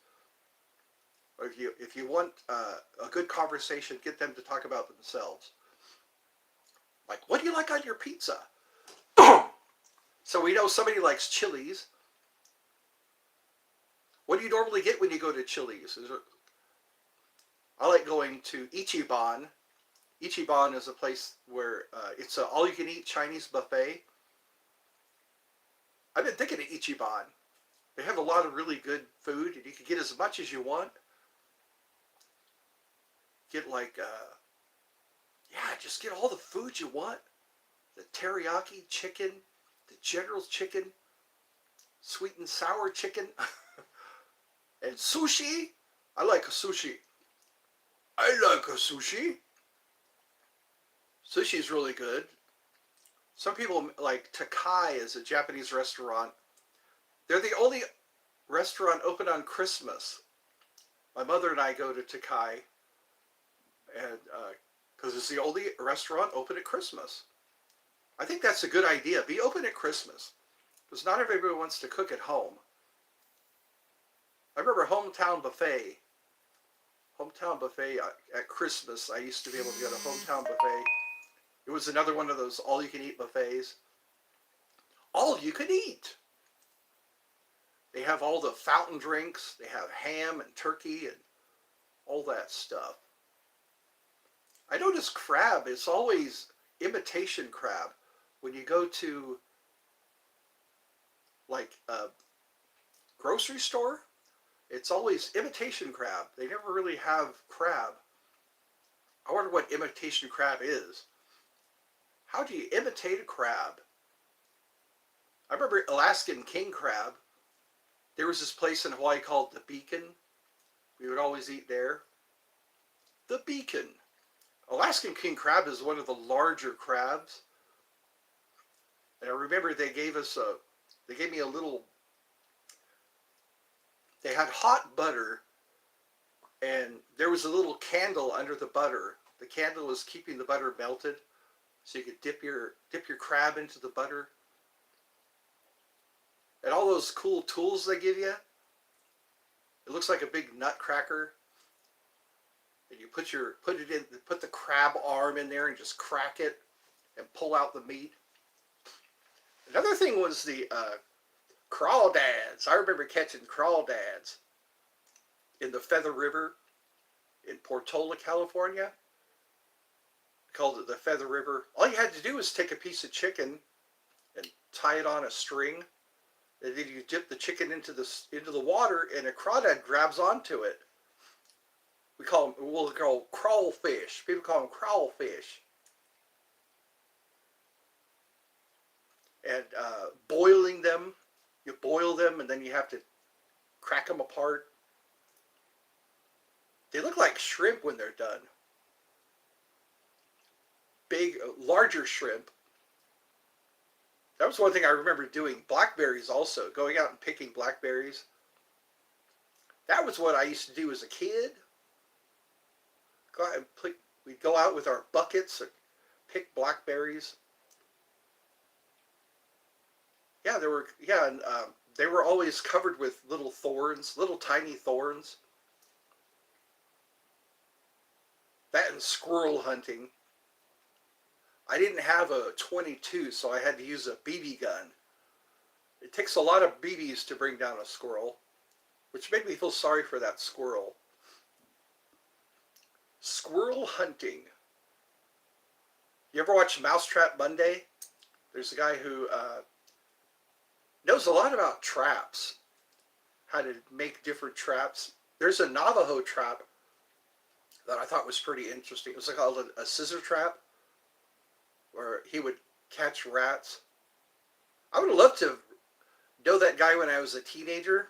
Or if you want a good conversation, get them to talk about themselves. Like, what do you like on your pizza? So we know somebody likes Chili's. What do you normally get when you go to Chili's? I like going to Ichiban. Ichiban is a place where it's an all-you-can-eat Chinese buffet. I've been thinking of Ichiban. They have a lot of really good food, and you can get as much as you want. Get like, just get all the food you want. The teriyaki chicken, the General's chicken, sweet and sour chicken, and sushi. I like a sushi. I like a sushi. Sushi is really good. Some people like Takai is a Japanese restaurant. They're the only restaurant open on Christmas. My mother and I go to Takai, and because it's the only restaurant open at Christmas. I think that's a good idea. Be open at Christmas, because not everybody wants to cook at home. I remember Hometown Buffet. Hometown Buffet at Christmas. I used to be able to go to Hometown Buffet. It was another one of those all-you-can-eat buffets. All you can eat. They have all the fountain drinks. They have ham and turkey and all that stuff. I noticed crab is always imitation crab. When you go to like a grocery store, it's always imitation crab. They never really have crab. I wonder what imitation crab is. How do you imitate a crab? I remember Alaskan king crab. There was this place in Hawaii called the Beacon. We would always eat there. The Beacon. Alaskan king crab is one of the larger crabs. And I remember they gave me a little, they had hot butter, and there was a little candle under the butter. The candle was keeping the butter melted, so you could dip your crab into the butter. And all those cool tools they give you. It looks like a big nutcracker. And you put the crab arm in there and just crack it and pull out the meat. Another thing was the crawdads. I remember catching crawdads in the Feather River in Portola, California. Called it the Feather River. All you had to do was take a piece of chicken and tie it on a string. And then you dip the chicken into the water, and a crawdad grabs onto it. We'll call crawfish. People call them crawfish. And boiling them, you boil them, and then you have to crack them apart. They look like shrimp when they're done. Big, larger shrimp. That was one thing I remember doing. Blackberries also, going out and picking blackberries. That was what I used to do as a kid. Go out and we'd go out with our buckets and pick blackberries. Yeah, and they were always covered with little thorns, little tiny thorns. That and squirrel hunting. I didn't have a 22, so I had to use a BB gun. It takes a lot of BBs to bring down a squirrel, which made me feel sorry for that squirrel. Squirrel hunting. You ever watch Mousetrap Monday? There's a guy who knows a lot about traps, how to make different traps. There's a Navajo trap that I thought was pretty interesting. It was called a scissor trap, where he would catch rats. I would have loved to know that guy when I was a teenager,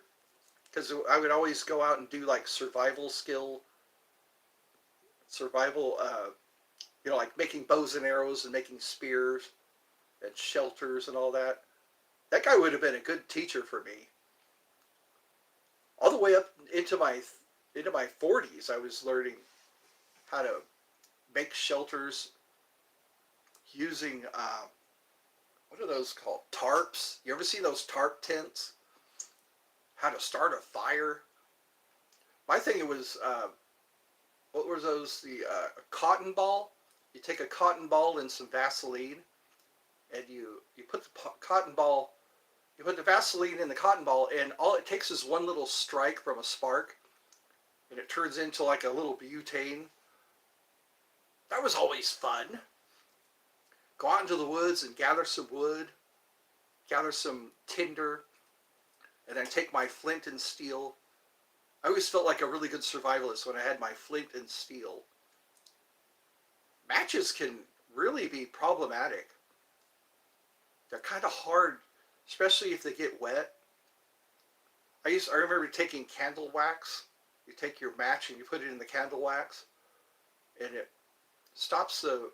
because I would always go out and do like survival, like making bows and arrows and making spears and shelters and all that. That guy would have been a good teacher for me. All the way up into my 40s, I was learning how to make shelters using what are those called? Tarps. You ever see those tarp tents? How to start a fire. My thing was what were those? The cotton ball. You take a cotton ball and some Vaseline, and you put the cotton ball. You put the Vaseline in the cotton ball, and all it takes is one little strike from a spark, and it turns into like a little butane. That was always fun. Go out into the woods and gather some wood, gather some tinder, and then take my flint and steel. I always felt like a really good survivalist when I had my flint and steel. Matches can really be problematic. They're kind of hard, especially if they get wet. I remember taking candle wax. You take your match and you put it in the candle wax, and it stops the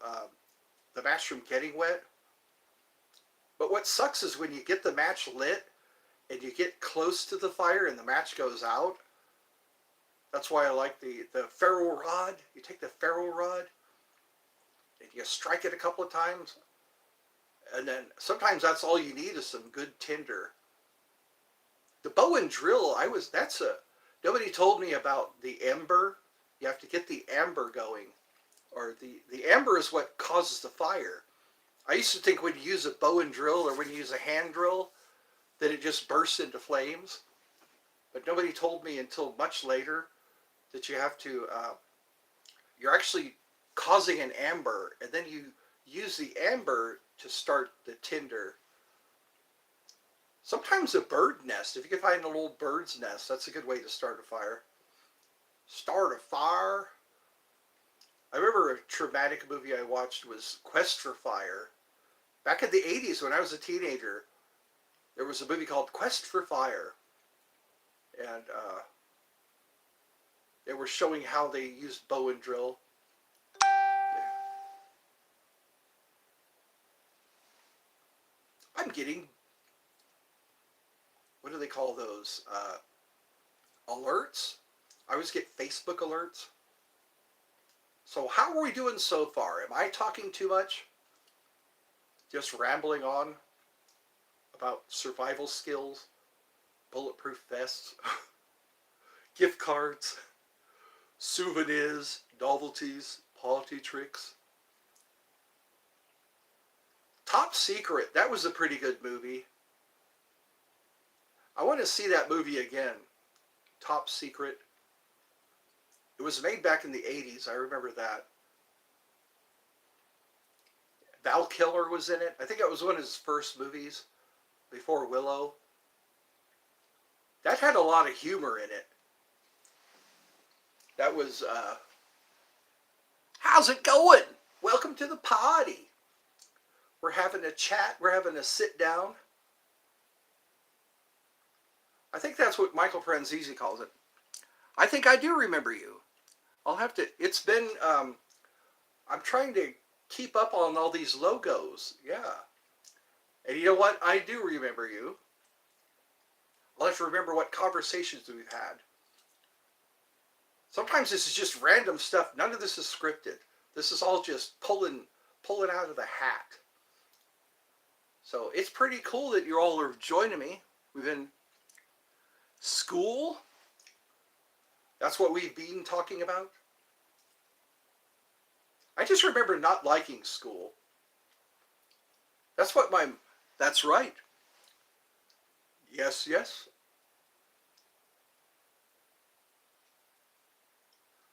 match from getting wet. But what sucks is when you get the match lit and you get close to the fire and the match goes out. That's why I like the ferro rod. You take the ferro rod and you strike it a couple of times, and then sometimes that's all you need is some good tinder. The bow and drill, nobody told me about the ember. You have to get the amber going, or the amber is what causes the fire. I used to think when you use a bow and drill or when you use a hand drill that it just bursts into flames, but nobody told me until much later that you have to, you're actually causing an amber, and then you use the amber to start the tinder. Sometimes a bird nest, if you can find a little bird's nest, that's a good way to start a fire. Start a fire. I remember a traumatic movie I watched was Quest for Fire. Back in the 80s when I was a teenager, there was a movie called Quest for Fire. And they were showing how they used bow and drill. I'm getting, what do they call those? Alerts? I always get Facebook alerts. So how are we doing so far? Am I talking too much? Just rambling on about survival skills, bulletproof vests, gift cards, souvenirs, novelties, politics tricks. Top Secret, that was a pretty good movie. I want to see that movie again. Top Secret. It was made back in the 80s, I remember that. Val Kilmer was in it. I think it was one of his first movies before Willow. That had a lot of humor in it. That was, how's it going? Welcome to the party. We're having a chat. We're having a sit down. I think that's what Michael Franzese calls it. I think I do remember you. I'll have to, it's been, I'm trying to keep up on all these logos. Yeah. And you know what? I do remember you. I'll have to remember what conversations we've had. Sometimes this is just random stuff. None of this is scripted. This is all just pulling out of the hat. So it's pretty cool that you all are joining me. We've been school. That's what we've been talking about. I just remember not liking school. That's what my, that's right. Yes, yes.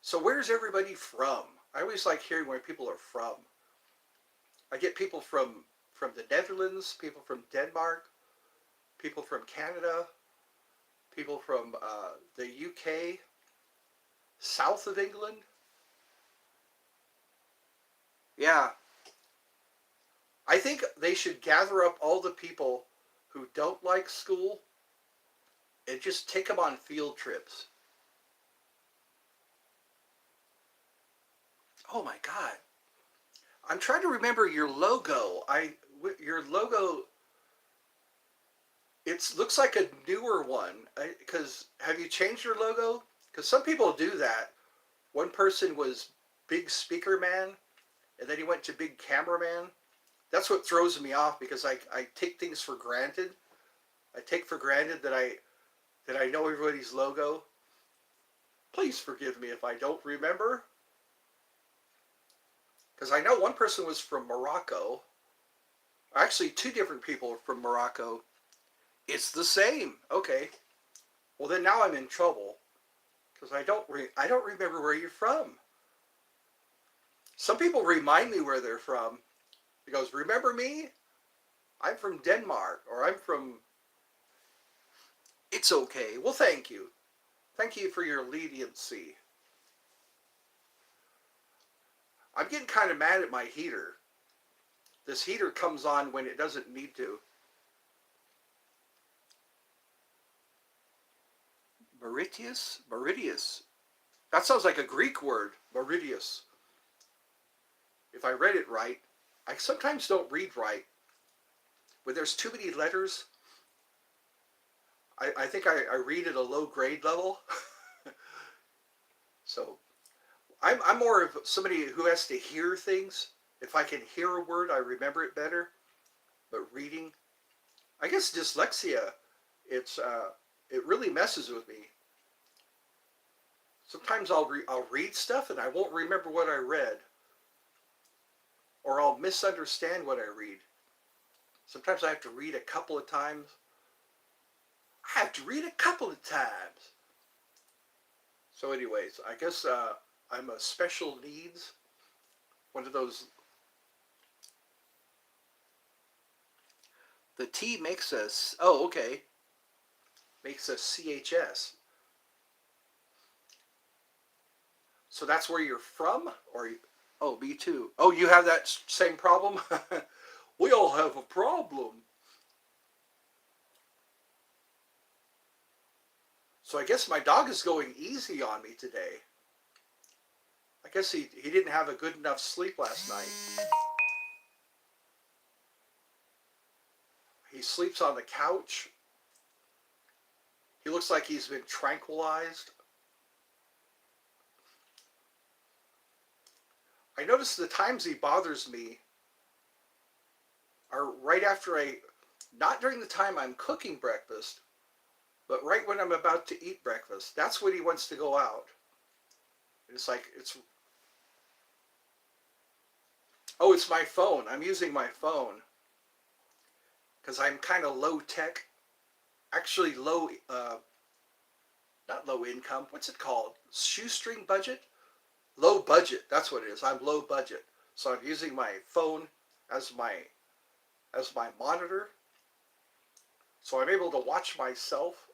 So where's everybody from? I always like hearing where people are from. I get people from the Netherlands, people from Denmark, people from Canada, people from the UK, south of England. Yeah, I think they should gather up all the people who don't like school and just take them on field trips. Oh my God. I'm trying to remember your logo. Your logo, it looks like a newer one. Because have you changed your logo? Because some people do that. One person was big speaker man, and then he went to big cameraman. That's what throws me off because I take things for granted. I take for granted that I know everybody's logo. Please forgive me if I don't remember. Because I know one person was from Morocco. Actually, two different people from Morocco. It's the same. Okay. Well, then now I'm in trouble because I don't remember where you're from. Some people remind me where they're from. He goes, "Remember me? I'm from Denmark," or "I'm from." It's okay. Well, thank you. Thank you for your leniency. I'm getting kind of mad at my heater. This heater comes on when it doesn't need to. Mauritius? Mauritius. That sounds like a Greek word. Mauritius. If I read it right. I sometimes don't read right. When there's too many letters, I think I read at a low grade level. So I'm more of somebody who has to hear things. If I can hear a word, I remember it better. But reading, I guess dyslexia, it's it really messes with me. Sometimes I'll read stuff and I won't remember what I read, or I'll misunderstand what I read. Sometimes I have to read a couple of times. I have to read a couple of times. So, anyways, I guess I'm a special needs. One of those. The T makes us. Oh, okay. Makes us CHS. So that's where you're from, or oh, me too. Oh, you have that same problem. We all have a problem. So I guess my dog is going easy on me today. I guess he didn't have a good enough sleep last night. He sleeps on the couch. He looks like he's been tranquilized. I notice the times he bothers me are right after not during the time I'm cooking breakfast, but right when I'm about to eat breakfast. That's when he wants to go out. It's like, oh, it's my phone. I'm using my phone because I'm kind of low tech. Actually, not low income. What's it called? Shoestring budget? Low budget. That's what it is. I'm low budget. So I'm using my phone as my monitor. So I'm able to watch myself.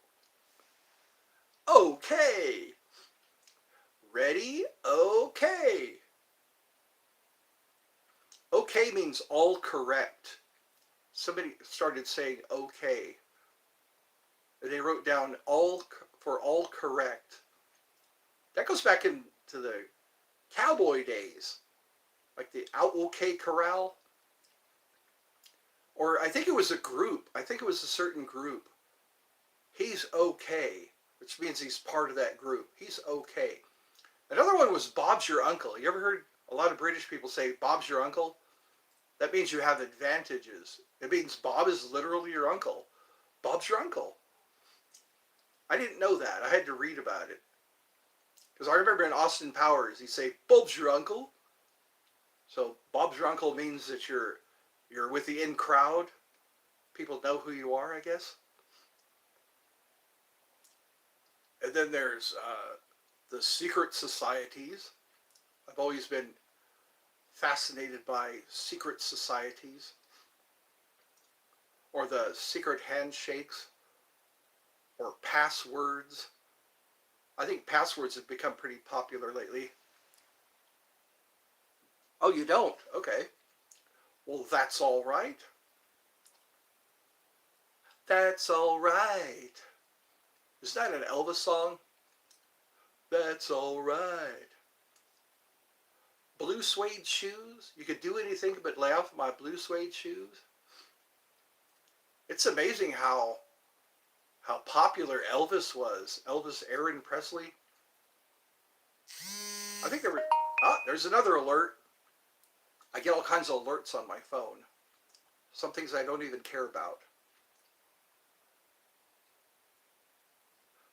Okay. Ready? Okay. Okay means all correct. Somebody started saying okay. And they wrote down all for all correct. That goes back into the cowboy days. Like the OK Corral. Or I think it was a group. I think it was a certain group. He's okay, which means he's part of that group. He's okay. Another one was Bob's your uncle. You ever heard a lot of British people say Bob's your uncle? That means you have advantages. It means Bob is literally your uncle. Bob's your uncle. I didn't know that. I had to read about it. Because I remember in Austin Powers, he'd say, Bob's your uncle. So Bob's your uncle means that you're with the in crowd. People know who you are, I guess. And then there's the secret societies. I've always been fascinated by secret societies or the secret handshakes or passwords. I think passwords have become pretty popular lately. Oh, you don't? Okay. Well, that's all right. That's all right. Is that an Elvis song? That's all right. Blue suede shoes? You could do anything but lay off my blue suede shoes? It's amazing how popular Elvis was. Elvis Aaron Presley. I think there were... Ah, there's another alert. I get all kinds of alerts on my phone. Some things I don't even care about.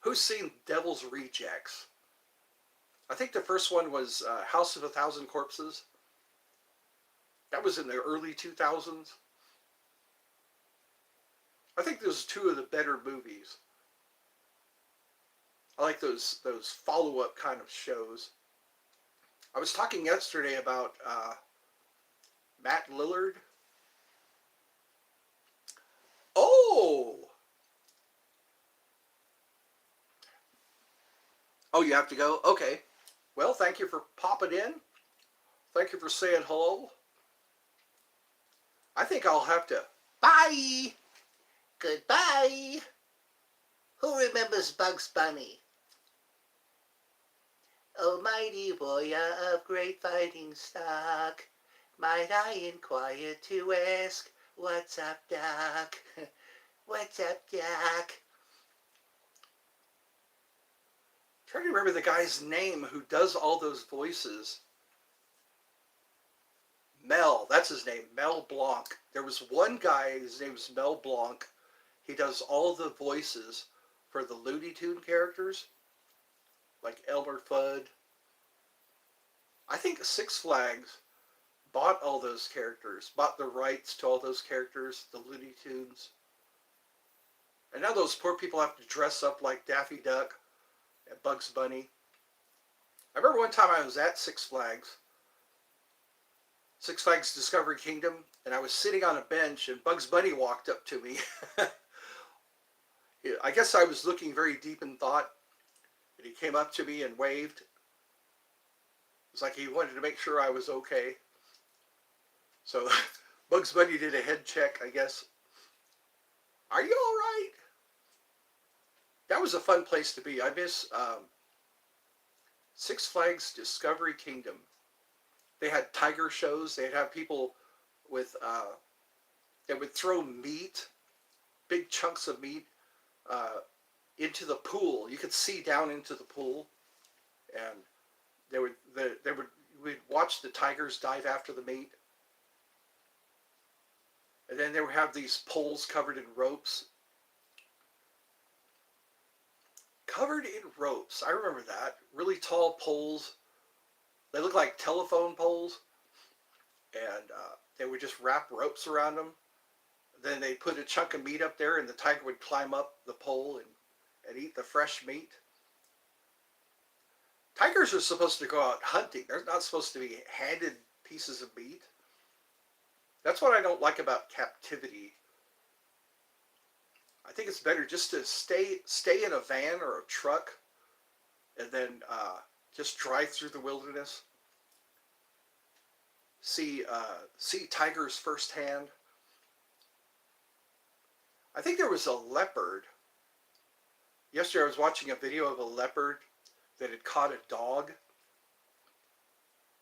Who's seen Devil's Rejects? I think the first one was House of a Thousand Corpses. That was in the early 2000s. I think those are two of the better movies. I like those follow-up kind of shows. I was talking yesterday about Matt Lillard. Oh! Oh, you have to go? Okay. Well, thank you for popping in. Thank you for saying hello. I think I'll have to... Bye! Goodbye! Who remembers Bugs Bunny? Oh, mighty warrior of great fighting stock, might I inquire to ask, what's up, Doc? What's up, Doc? Trying to remember the guy's name who does all those voices. Mel, that's his name, Mel Blanc. There was one guy, his name was Mel Blanc. He does all the voices for the Looney Tune characters, like Elmer Fudd. I think Six Flags bought all those characters, bought the rights to all those characters, the Looney Tunes. And now those poor people have to dress up like Daffy Duck and Bugs Bunny. I remember one time I was at Six Flags Discovery Kingdom, and I was sitting on a bench and Bugs Bunny walked up to me. I guess I was looking very deep in thought, and he came up to me and waved. It was like he wanted to make sure I was okay. So Bugs Bunny did a head check, I guess. Are you all right? That was a fun place to be. I miss Six Flags Discovery Kingdom. They had tiger shows. They'd have people with that would throw meat, big chunks of meat, into the pool. You could see down into the pool, and we'd watch the tigers dive after the meat. And then they would have these poles covered in ropes. Covered in ropes. I remember that. Really tall poles. They look like telephone poles. And they would just wrap ropes around them. Then they'd put a chunk of meat up there, and the tiger would climb up the pole and eat the fresh meat. Tigers are supposed to go out hunting. They're not supposed to be handed pieces of meat. That's what I don't like about captivity. I think it's better just to stay in a van or a truck and then just drive through the wilderness. See tigers firsthand. I think there was a leopard. Yesterday I was watching a video of a leopard that had caught a dog.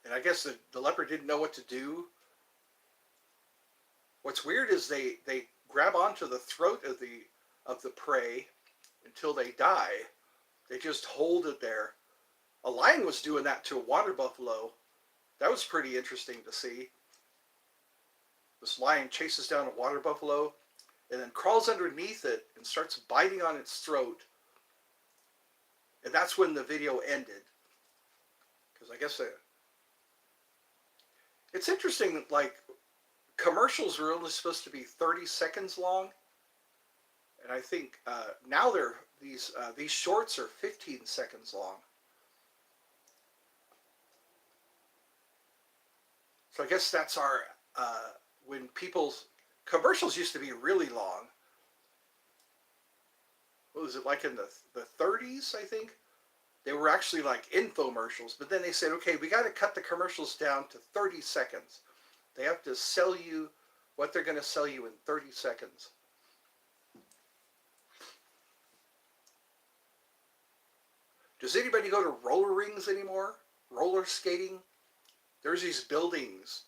And I guess the leopard didn't know what to do. What's weird is they grab onto the throat of the prey until they die. They just hold it there a lion was doing that to a water buffalo. That was pretty interesting to see. This lion chases down a water buffalo and then crawls underneath it and starts biting on its throat. And that's when the video ended. Because I guess it's interesting, like, commercials were only supposed to be 30 seconds long. And I think now these shorts are 15 seconds long. So I guess that's our, when people's commercials used to be really long. What was it, like in the 30s, I think? They were actually like infomercials, but then they said, okay, we got to cut the commercials down to 30 seconds. They have to sell you what they're going to sell you in 30 seconds. Does anybody go to roller rings anymore? Roller skating? There's these buildings.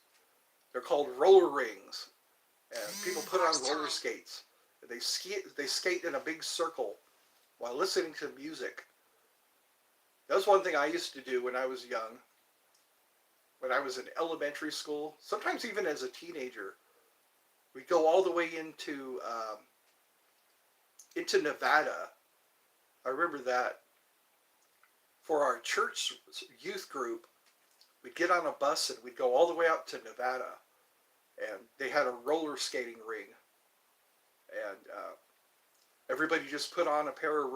They're called roller rings. And people put on roller skates. They skate in a big circle while listening to music. That was one thing I used to do when I was young. When I was in elementary school, sometimes even as a teenager, we'd go all the way into Nevada. I remember that. For our church youth group, we'd get on a bus and we'd go all the way out to Nevada, and they had a roller skating ring, and everybody just put on a pair of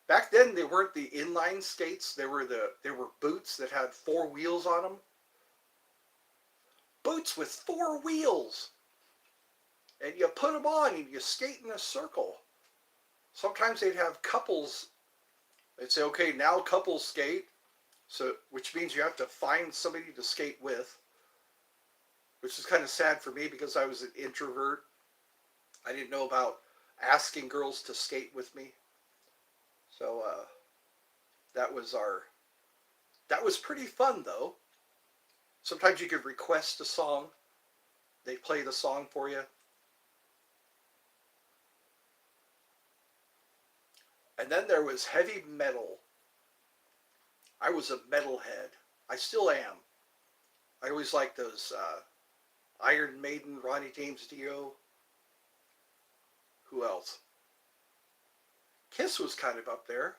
Back then, they weren't the inline skates. They were boots that had 4 wheels on them. Boots with 4 wheels, and you put them on and you skate in a circle. Sometimes they'd have couples. They'd say, okay, now couples skate, so which means you have to find somebody to skate with, which is kind of sad for me because I was an introvert. I didn't know about asking girls to skate with me. So that was pretty fun though. Sometimes you could request a song. They'd play the song for you. And then there was heavy metal. I was a metalhead. I still am. I always liked those Iron Maiden, Ronnie James Dio. Who else? Kiss was kind of up there.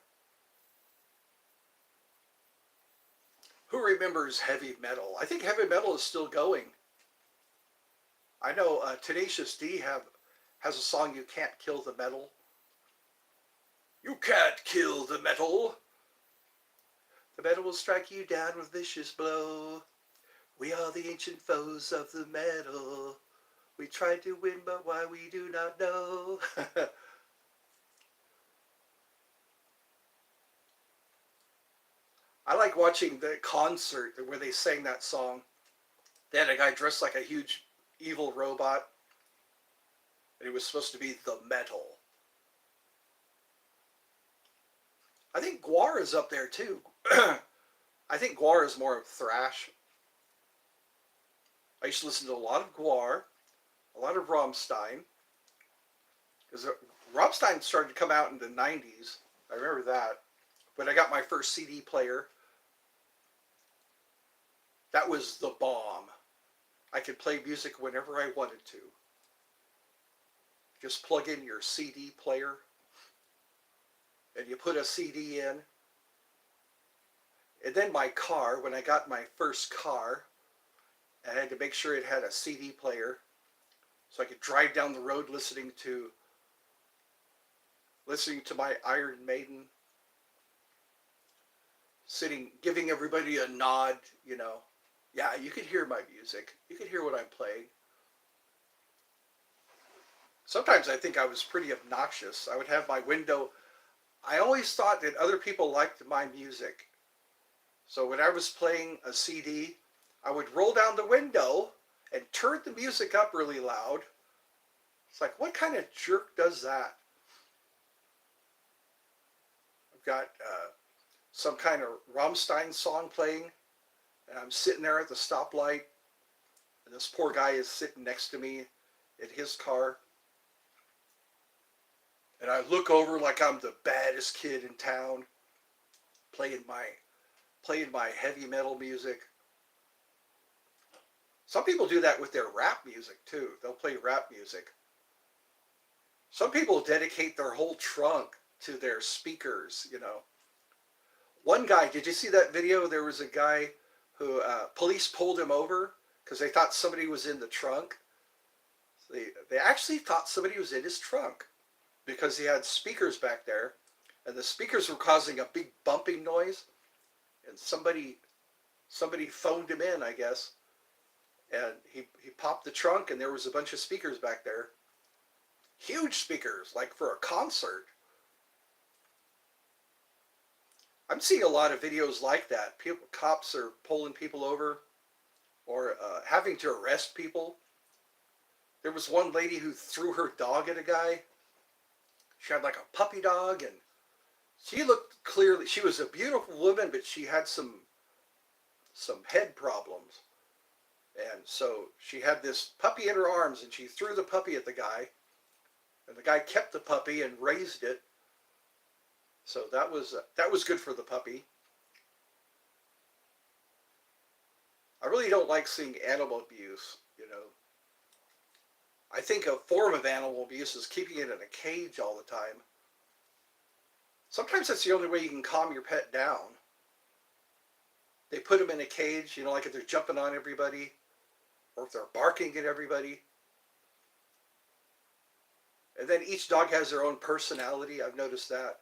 Who remembers heavy metal? I think heavy metal is still going. I know Tenacious D has a song, You Can't Kill the Metal. You can't kill the metal. The metal will strike you down with vicious blow. We are the ancient foes of the metal. We tried to win, but why we do not know. I like watching the concert where they sang that song. They had a guy dressed like a huge evil robot, and it was supposed to be the metal. I think Guar is up there too. I think Guar is more of thrash. I used to listen to a lot of Guar, a lot of Rammstein, because Rammstein started to come out in the 90s. I remember that. When I got my first CD player, that was the bomb. I could play music whenever I wanted to. Just plug in your CD player, and you put a CD in. And then my car, when I got my first car, I had to make sure it had a CD player so I could drive down the road listening to my Iron Maiden, giving everybody a nod, you know. Yeah, you could hear my music. You could hear what I'm playing. Sometimes I think I was pretty obnoxious. I would have my window. I always thought that other people liked my music. So when I was playing a CD, I would roll down the window and turn the music up really loud. It's like, what kind of jerk does that? I've got some kind of Rammstein song playing, and I'm sitting there at the stoplight, and this poor guy is sitting next to me in his car. And I look over like I'm the baddest kid in town, playing playing my heavy metal music. Some people do that with their rap music too. They'll play rap music. Some people dedicate their whole trunk to their speakers, you know. One guy, did you see that video? There was a guy who, police pulled him over because they thought somebody was in the trunk. They actually thought somebody was in his trunk because he had speakers back there, and the speakers were causing a big bumping noise, and somebody phoned him in, I guess, and he popped the trunk, and there was a bunch of speakers back there. Huge speakers, like for a concert. I'm seeing a lot of videos like that. Cops are pulling people over or having to arrest people. There was one lady who threw her dog at a guy. She had like a puppy dog, and she looked clearly, she was a beautiful woman, but she had some head problems. And so she had this puppy in her arms, and she threw the puppy at the guy, and the guy kept the puppy and raised it. So that was good for the puppy. I really don't like seeing animal abuse, you know. I think a form of animal abuse is keeping it in a cage all the time. Sometimes that's the only way you can calm your pet down. They put them in a cage, you know, like if they're jumping on everybody or if they're barking at everybody. And then each dog has their own personality. I've noticed that.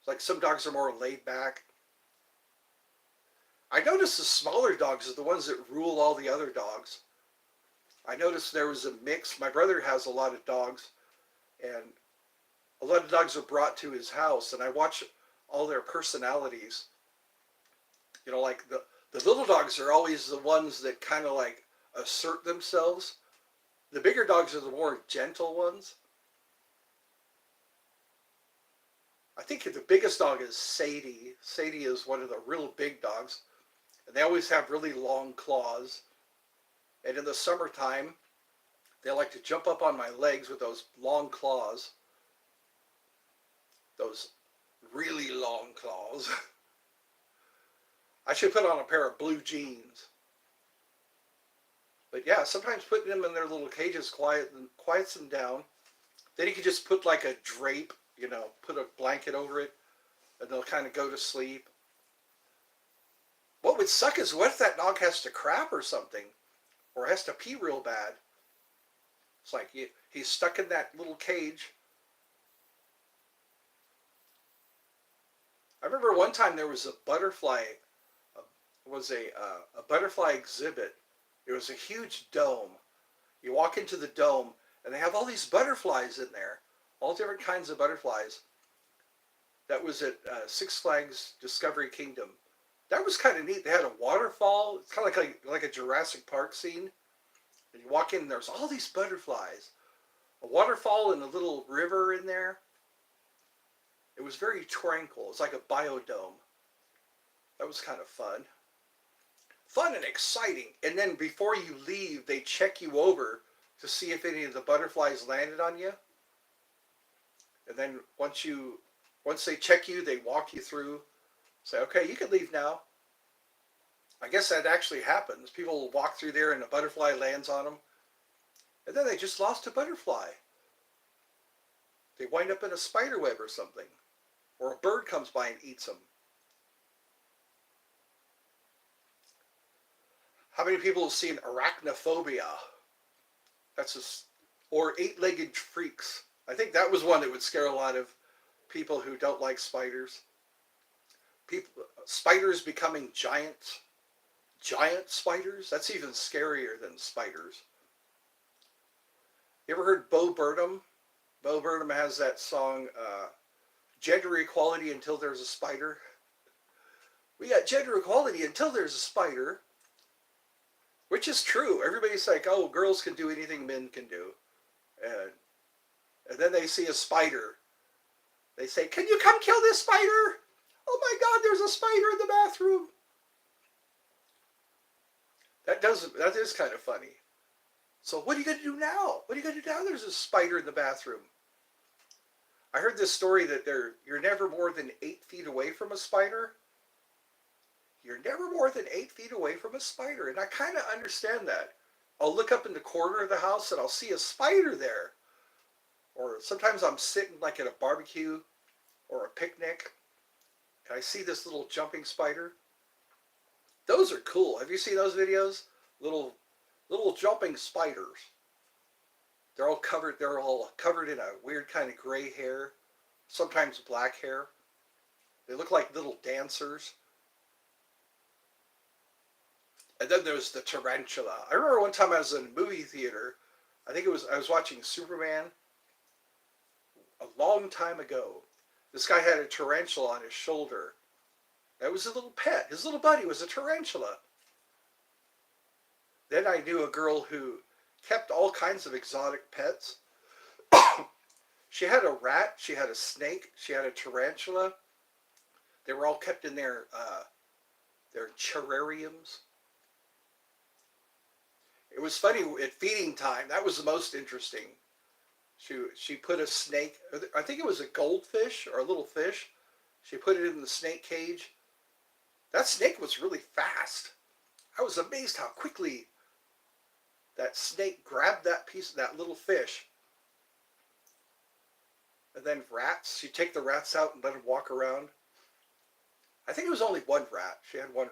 Like some dogs are more laid back. I noticed the smaller dogs are the ones that rule all the other dogs. I noticed there was a mix. My brother has a lot of dogs, and a lot of dogs are brought to his house, and I watch all their personalities. You know, like the little dogs are always the ones that kind of like assert themselves. The bigger dogs are the more gentle ones. I think the biggest dog is Sadie. Sadie is one of the real big dogs, and they always have really long claws. And in the summertime, they like to jump up on my legs with those long claws. Those really long claws. I should put on a pair of blue jeans. But yeah, sometimes putting them in their little cages quiets them down. Then you can just put like a drape, you know, put a blanket over it, and they'll kind of go to sleep. What would suck is what if that dog has to crap or something, or has to pee real bad? It's like he's stuck in that little cage. I remember one time there was a butterfly, a butterfly exhibit. It was a huge dome. You walk into the dome, and they have all these butterflies in there, all different kinds of butterflies. That was at Six Flags Discovery Kingdom. That was kind of neat. They had a waterfall. It's kind of like a Jurassic Park scene. And you walk in, and there's all these butterflies. A waterfall and a little river in there. It was very tranquil. It's like a biodome. That was kind of fun. Fun and exciting. And then before you leave, they check you over to see if any of the butterflies landed on you. And then once they check you, they walk you through. Say, okay, you can leave now. I guess that actually happens. People will walk through there and a butterfly lands on them. And then they just lost a butterfly. They wind up in a spider web or something. Or a bird comes by and eats them. How many people have seen arachnophobia? Or eight-legged freaks. I think that was one that would scare a lot of people who don't like spiders. Spiders becoming giant spiders? That's even scarier than spiders. You ever heard Bo Burnham? Bo Burnham has that song, Gender Equality Until There's a Spider. We got gender equality until there's a spider. Which is true. Everybody's like, oh, girls can do anything men can do. And then they see a spider. They say, can you come kill this spider? Oh my God, there's a spider in the bathroom. That is kind of funny. So what are you going to do now? What are you going to do now? There's a spider in the bathroom. I heard this story that you're never more than 8 feet away from a spider. you're never more than 8 feet away from a spider. And I kind of understand that. I'll look up in the corner of the house and I'll see a spider there. Or sometimes I'm sitting like at a barbecue or a picnic and I see this little jumping spider. Those are cool. Have you seen those videos? Little little jumping spiders. They're all covered in a weird kind of gray hair, sometimes black hair. They look like little dancers. And then there's the tarantula. I remember one time I was in a movie theater. I was watching Superman a long time ago. This guy had a tarantula on his shoulder. That was a little pet. His little buddy was a tarantula. Then I knew a girl who kept all kinds of exotic pets. She had a rat, she had a snake, she had a tarantula. They were all kept in their terrariums. It was funny at feeding time. That was the most interesting. She put a snake. I think it was a goldfish or a little fish. She put it in the snake cage. That snake was really fast. I was amazed how quickly that snake grabbed that little fish. And then rats. She'd take the rats out and let them walk around. I think it was only one rat. She had one.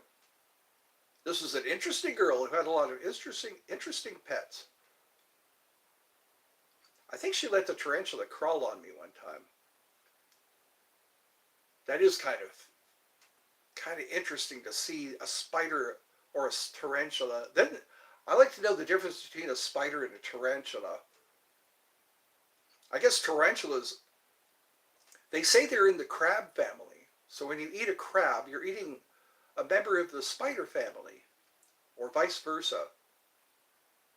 This was an interesting girl who had a lot of interesting pets. I think she let the tarantula crawl on me one time. That is kind of interesting to see a spider or a tarantula. Then I like to know the difference between a spider and a tarantula. I guess tarantulas, they say they're in the crab family. So when you eat a crab, you're eating a member of the spider family, or vice versa.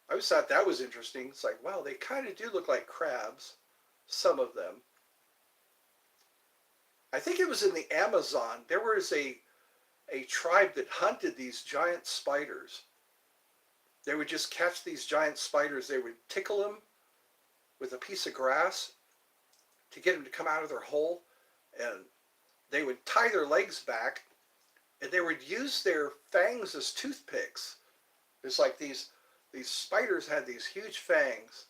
I always thought that was interesting. It's like, wow, they kind of do look like crabs, some of them. I think it was in the Amazon. There was a tribe that hunted these giant spiders. They would just catch these giant spiders. They would tickle them with a piece of grass to get them to come out of their hole, and they would tie their legs back, and they would use their fangs as toothpicks. It's like these spiders had these huge fangs,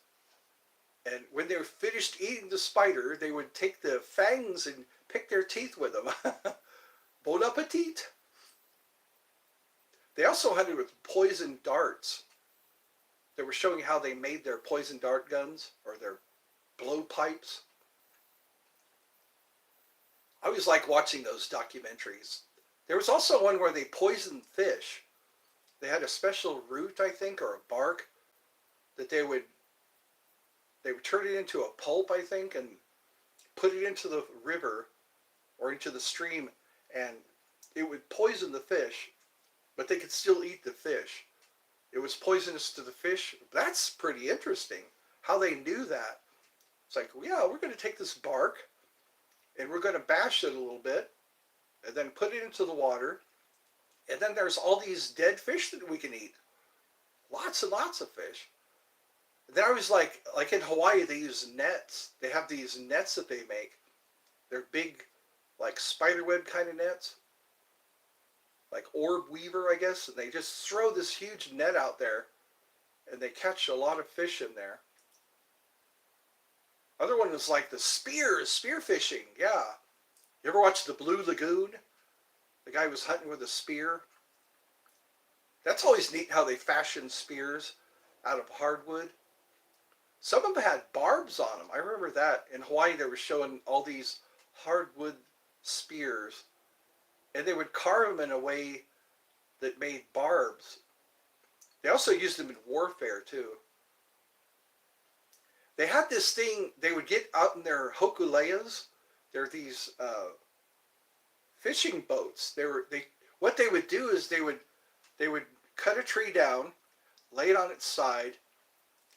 and when they were finished eating the spider, they would take the fangs and pick their teeth with them. Bon appetit! They also hunted with poison darts. They were showing how they made their poison dart guns, or their blowpipes. I always like watching those documentaries. There was also one where they poisoned fish. They had a special root, I think, or a bark that they would turn it into a pulp, I think, and put it into the river or into the stream, and it would poison the fish, but they could still eat the fish. It was poisonous to the fish. That's pretty interesting, how they knew that. It's like, well, yeah, we're going to take this bark, and we're going to bash it a little bit, and then put it into the water, and then there's all these dead fish that we can eat. Lots and lots of fish. And then I was like in Hawaii, they use nets. They have these nets that they make. They're big, like spiderweb kind of nets. Like orb weaver, I guess. And they just throw this huge net out there, and they catch a lot of fish in there. Other one was like the spear fishing. Yeah. You ever watch the Blue Lagoon? The guy was hunting with a spear. That's always neat how they fashion spears out of hardwood. Some of them had barbs on them. I remember that. In Hawaii, they were showing all these hardwood spears. And they would carve them in a way that made barbs. They also used them in warfare, too. They had this thing, they would get out in their hokuleas. They're these fishing boats. What they would do is they would cut a tree down, lay it on its side,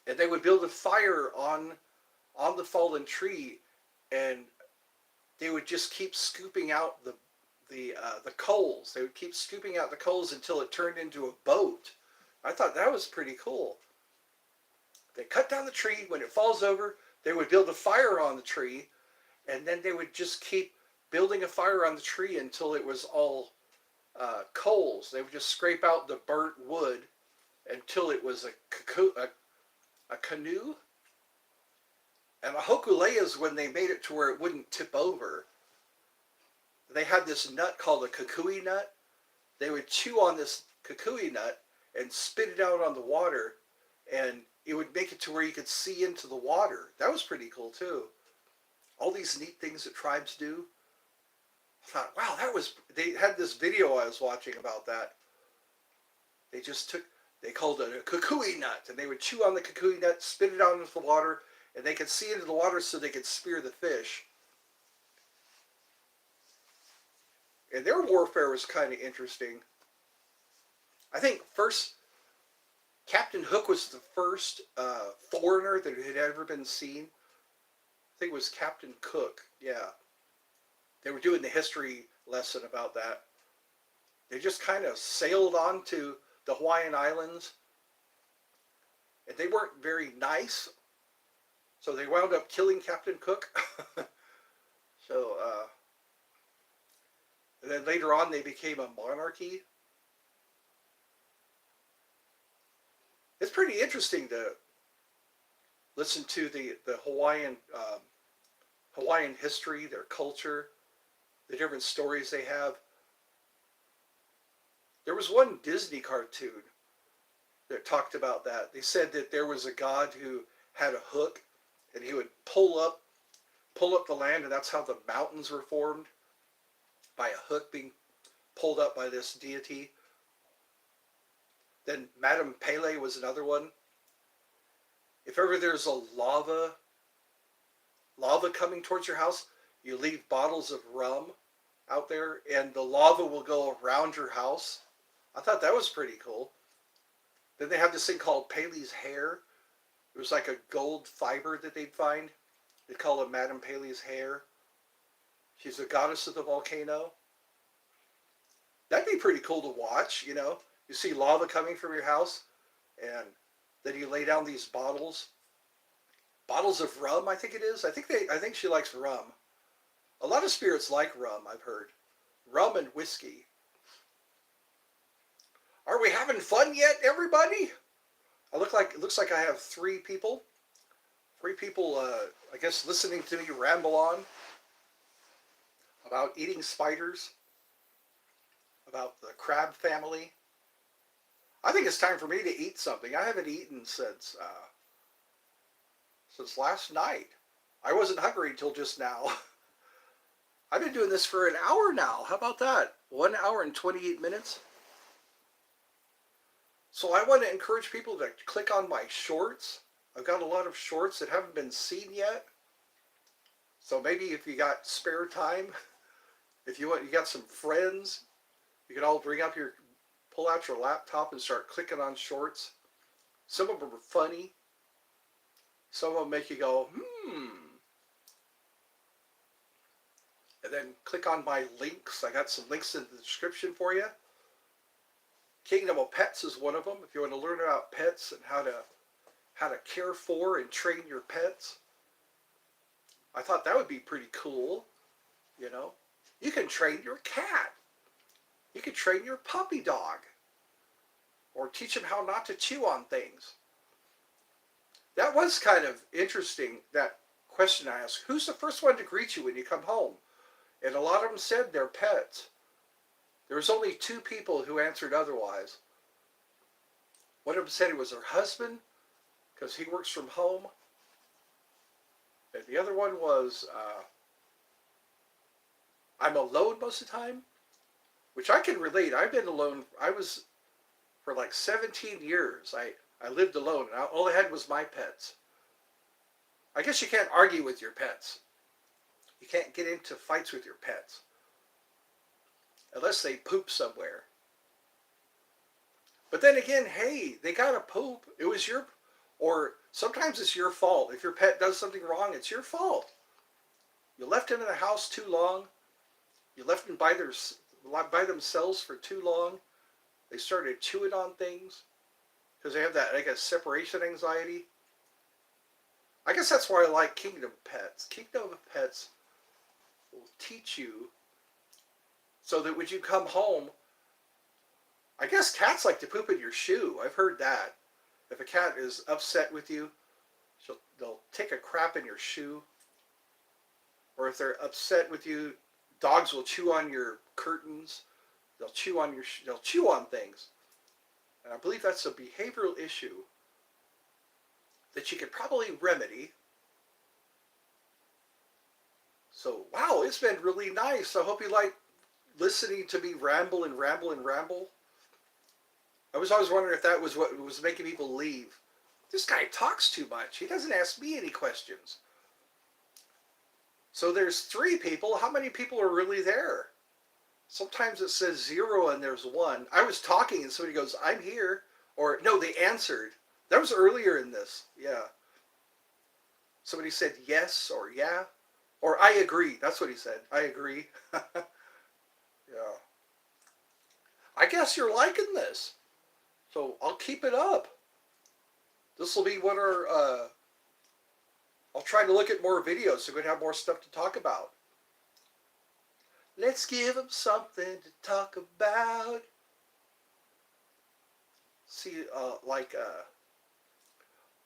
and they would build a fire on the fallen tree, and they would just keep scooping out the coals. They would keep scooping out the coals until it turned into a boat. I thought that was pretty cool. They cut down the tree. When it falls over, they would build a fire on the tree, and then they would just keep building a fire on the tree until it was all coals. They would just scrape out the burnt wood until it was a canoe. And a hokulea is when they made it to where it wouldn't tip over. They had this nut called a kukui nut. They would chew on this kukui nut and spit it out on the water, and it would make it to where you could see into the water. That was pretty cool too. All these neat things that tribes do. I thought, wow, they had this video I was watching about that. They called it a kukui nut, and they would chew on the kukui nut, spit it out into the water, and they could see into the water so they could spear the fish. And their warfare was kind of interesting. I think first, Captain Hook was the first foreigner that had ever been seen. I think it was Captain Cook, yeah. They were doing the history lesson about that. They just kind of sailed on to the Hawaiian Islands, and they weren't very nice, so they wound up killing Captain Cook. So, and then later on they became a monarchy. It's pretty interesting to listen to the Hawaiian history, their culture, the different stories they have. There was one Disney cartoon that talked about that. They said that there was a god who had a hook, and he would pull up the land, and that's how the mountains were formed, by a hook being pulled up by this deity. Then Madame Pele was another one. If ever there's a lava coming towards your house, you leave bottles of rum out there, and the lava will go around your house. I thought that was pretty cool. Then they have this thing called Pele's hair. It was like a gold fiber that they'd find. They call it Madame Pele's hair. She's the goddess of the volcano. That'd be pretty cool to watch, you know. You see lava coming from your house, and then you lay down these bottles of rum, I think it is. I think she likes rum. A lot of spirits like rum, I've heard. Rum and whiskey. Are we having fun yet, everybody? It looks like I have three people, I guess, listening to me ramble on about eating spiders, about the crab family. I think it's time for me to eat something. I haven't eaten since last night. I wasn't hungry until just now. I've been doing this for an hour now. How about that? 1 hour and 28 minutes. So I want to encourage people to click on my shorts. I've got a lot of shorts that haven't been seen yet. So maybe if you got spare time, if you got some friends, you can all pull out your laptop and start clicking on shorts. Some of them are funny. Some of them make you go, And then click on my links. I got some links in the description for you. Kingdom of Pets is one of them. If you want to learn about pets and how to care for and train your pets. I thought that would be pretty cool, you know. You can train your cat. You can train your puppy dog. Or teach them how not to chew on things. That was kind of interesting, that question I asked. Who's the first one to greet you when you come home? And a lot of them said their pets. There was only 2 people who answered otherwise. One of them said it was her husband, because he works from home. And the other one was, I'm alone most of the time, which I can relate. I've been alone. I was, for like 17 years, I lived alone, and all I had was my pets. I guess you can't argue with your pets. You can't get into fights with your pets. Unless they poop somewhere. But then again, hey, they gotta poop. Or sometimes it's your fault. If your pet does something wrong, it's your fault. You left them in the house too long. You left them by themselves for too long. They started chewing on things. Because they have that, I guess, separation anxiety. I guess that's why I like Kingdom Pets. Kingdom of Pets will teach you so that when you come home, I guess cats like to poop in your shoe. I've heard that. If a cat is upset with you, they'll take a crap in your shoe. Or if they're upset with you, dogs will chew on your curtains. They'll chew on things. And I believe that's a behavioral issue that you could probably remedy. So, wow, it's been really nice. I hope you like listening to me ramble and ramble and ramble. I was always wondering if that was what was making people leave. This guy talks too much. He doesn't ask me any questions. So there's 3 people. How many people are really there? Sometimes it says 0 and there's 1. I was talking and somebody goes, I'm here. Or, no, they answered. That was earlier in this. Yeah. Somebody said yes or yeah. Or I agree. That's what he said. I agree. Yeah. I guess you're liking this. So I'll keep it up. This will be what I'll try to look at more videos so we can have more stuff to talk about. Let's give them something to talk about. See,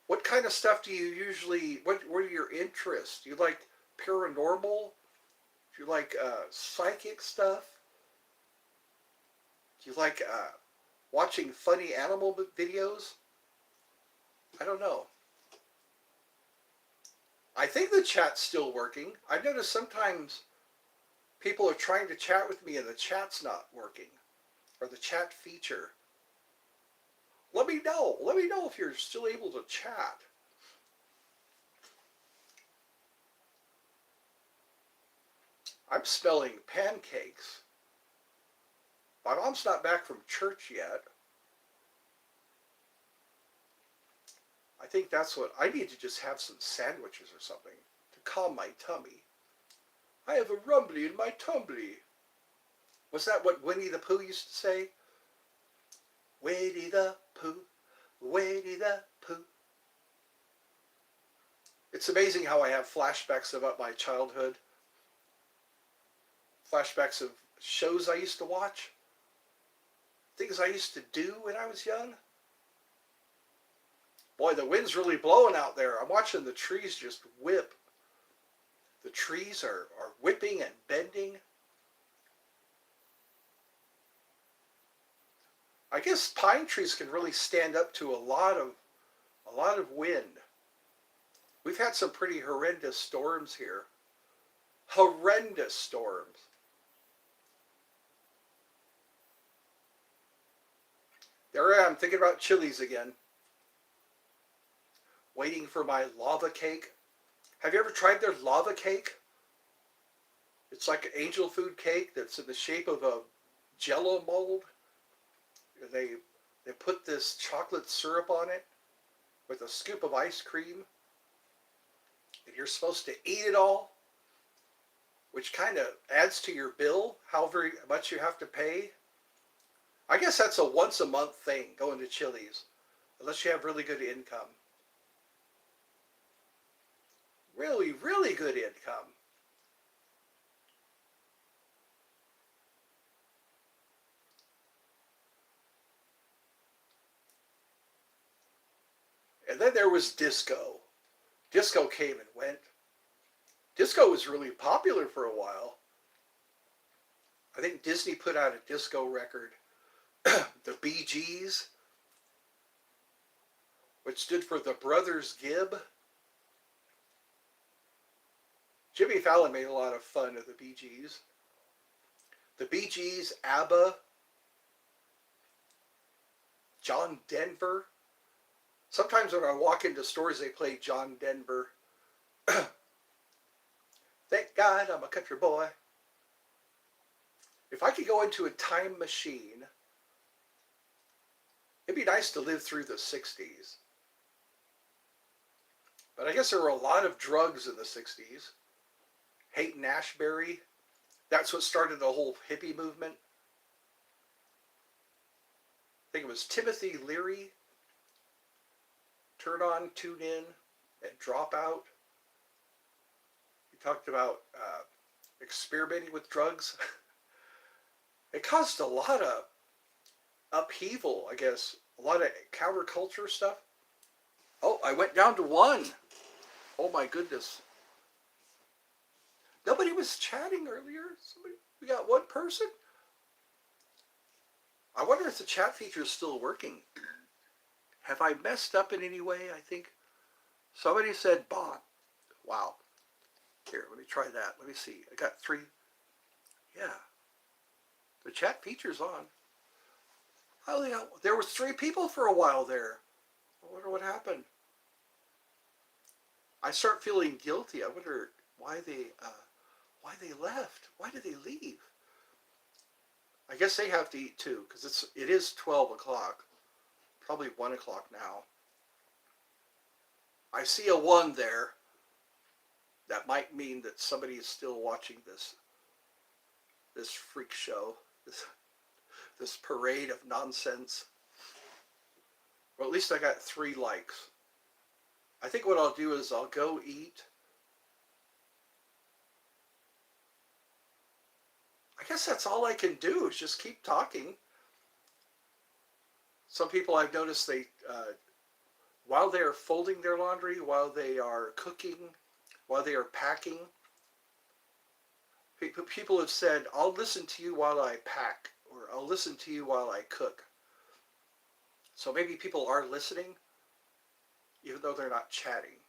what kind of stuff do you usually, what are your interests? Do you like paranormal? Do you like psychic stuff? Do you like watching funny animal videos? I don't know. I think the chat's still working. I've noticed sometimes people are trying to chat with me and the chat's not working. Or the chat feature. Let me know. Let me know if you're still able to chat. I'm smelling pancakes. My mom's not back from church yet. I think that's what, I need to just have some sandwiches or something to calm my tummy. I have a rumbly in my tumbly. Was that what Winnie the Pooh used to say? Winnie the Pooh, Winnie the Pooh. It's amazing how I have flashbacks about my childhood. Flashbacks of shows I used to watch. Things I used to do when I was young. Boy, the wind's really blowing out there. I'm watching the trees just whip. The trees are whipping and bending. I guess pine trees can really stand up to a lot of wind. We've had some pretty horrendous storms here. Horrendous storms. There I am thinking about Chili's again. Waiting for my lava cake. Have you ever tried their lava cake? It's like an angel food cake that's in the shape of a jello mold. They put this chocolate syrup on it with a scoop of ice cream. And you're supposed to eat it all, which kind of adds to your bill, however much you have to pay. I guess that's a once a month thing, going to Chili's, unless you have really good income. Really, really good income. And then there was disco. Disco came and went. Disco was really popular for a while. I think Disney put out a disco record. The Bee Gees, which stood for the Brothers Gibb. Jimmy Fallon made a lot of fun of the Bee Gees. The Bee Gees, ABBA, John Denver. Sometimes when I walk into stores, they play John Denver. Thank God I'm a country boy. If I could go into a time machine, it'd be nice to live through the 60s. But I guess there were a lot of drugs in the 60s. Haight Ashbury, that's what started the whole hippie movement. I think it was Timothy Leary. Turn on, tune in, and drop out. He talked about experimenting with drugs. It caused a lot of upheaval, I guess. A lot of counterculture stuff. Oh, I went down to one. Oh my goodness. Nobody was chatting earlier. We got one person. I wonder if the chat feature is still working. Have I messed up in any way? I think somebody said bot. Wow. Here, let me try that. Let me see. I got three. Yeah, the chat feature's on. Oh, yeah, there was three people for a while there. I wonder what happened. I start feeling guilty. I wonder why they left. Why did they leave? I guess they have to eat too, because it is 12 o'clock. Probably 1 o'clock now. I see a one there. That might mean that somebody is still watching this freak show, this parade of nonsense. Well, at least I got 3 likes. I think what I'll do is I'll go eat. I guess that's all I can do is just keep talking. Some people I've noticed while they are folding their laundry, while they are cooking, while they are packing, people have said, I'll listen to you while I pack, or I'll listen to you while I cook. So maybe people are listening, even though they're not chatting,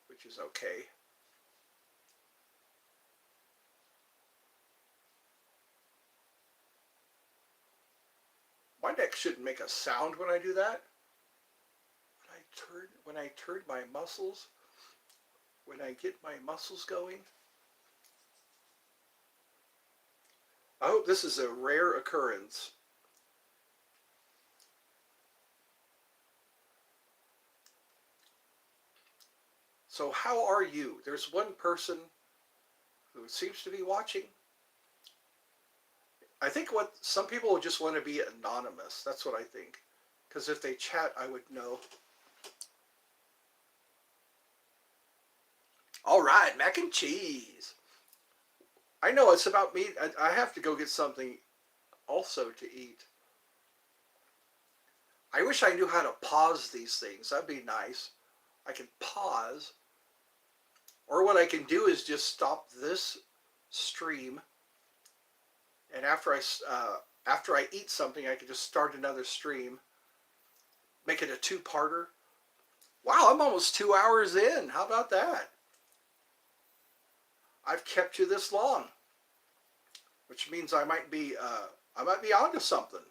which is okay. My neck shouldn't make a sound when I do that. When I turn my muscles, when I get my muscles going. I hope this is a rare occurrence. So how are you? There's one person who seems to be watching. I think what some people just want to be anonymous. That's what I think. Because if they chat, I would know. All right, mac and cheese. I know it's about me. I have to go get something also to eat. I wish I knew how to pause these things. That'd be nice. I can pause. Or what I can do is just stop this stream, and after I eat something, I can just start another stream, make it a two-parter. Wow, I'm almost 2 hours in. How about that? I've kept you this long, which means I might be onto something.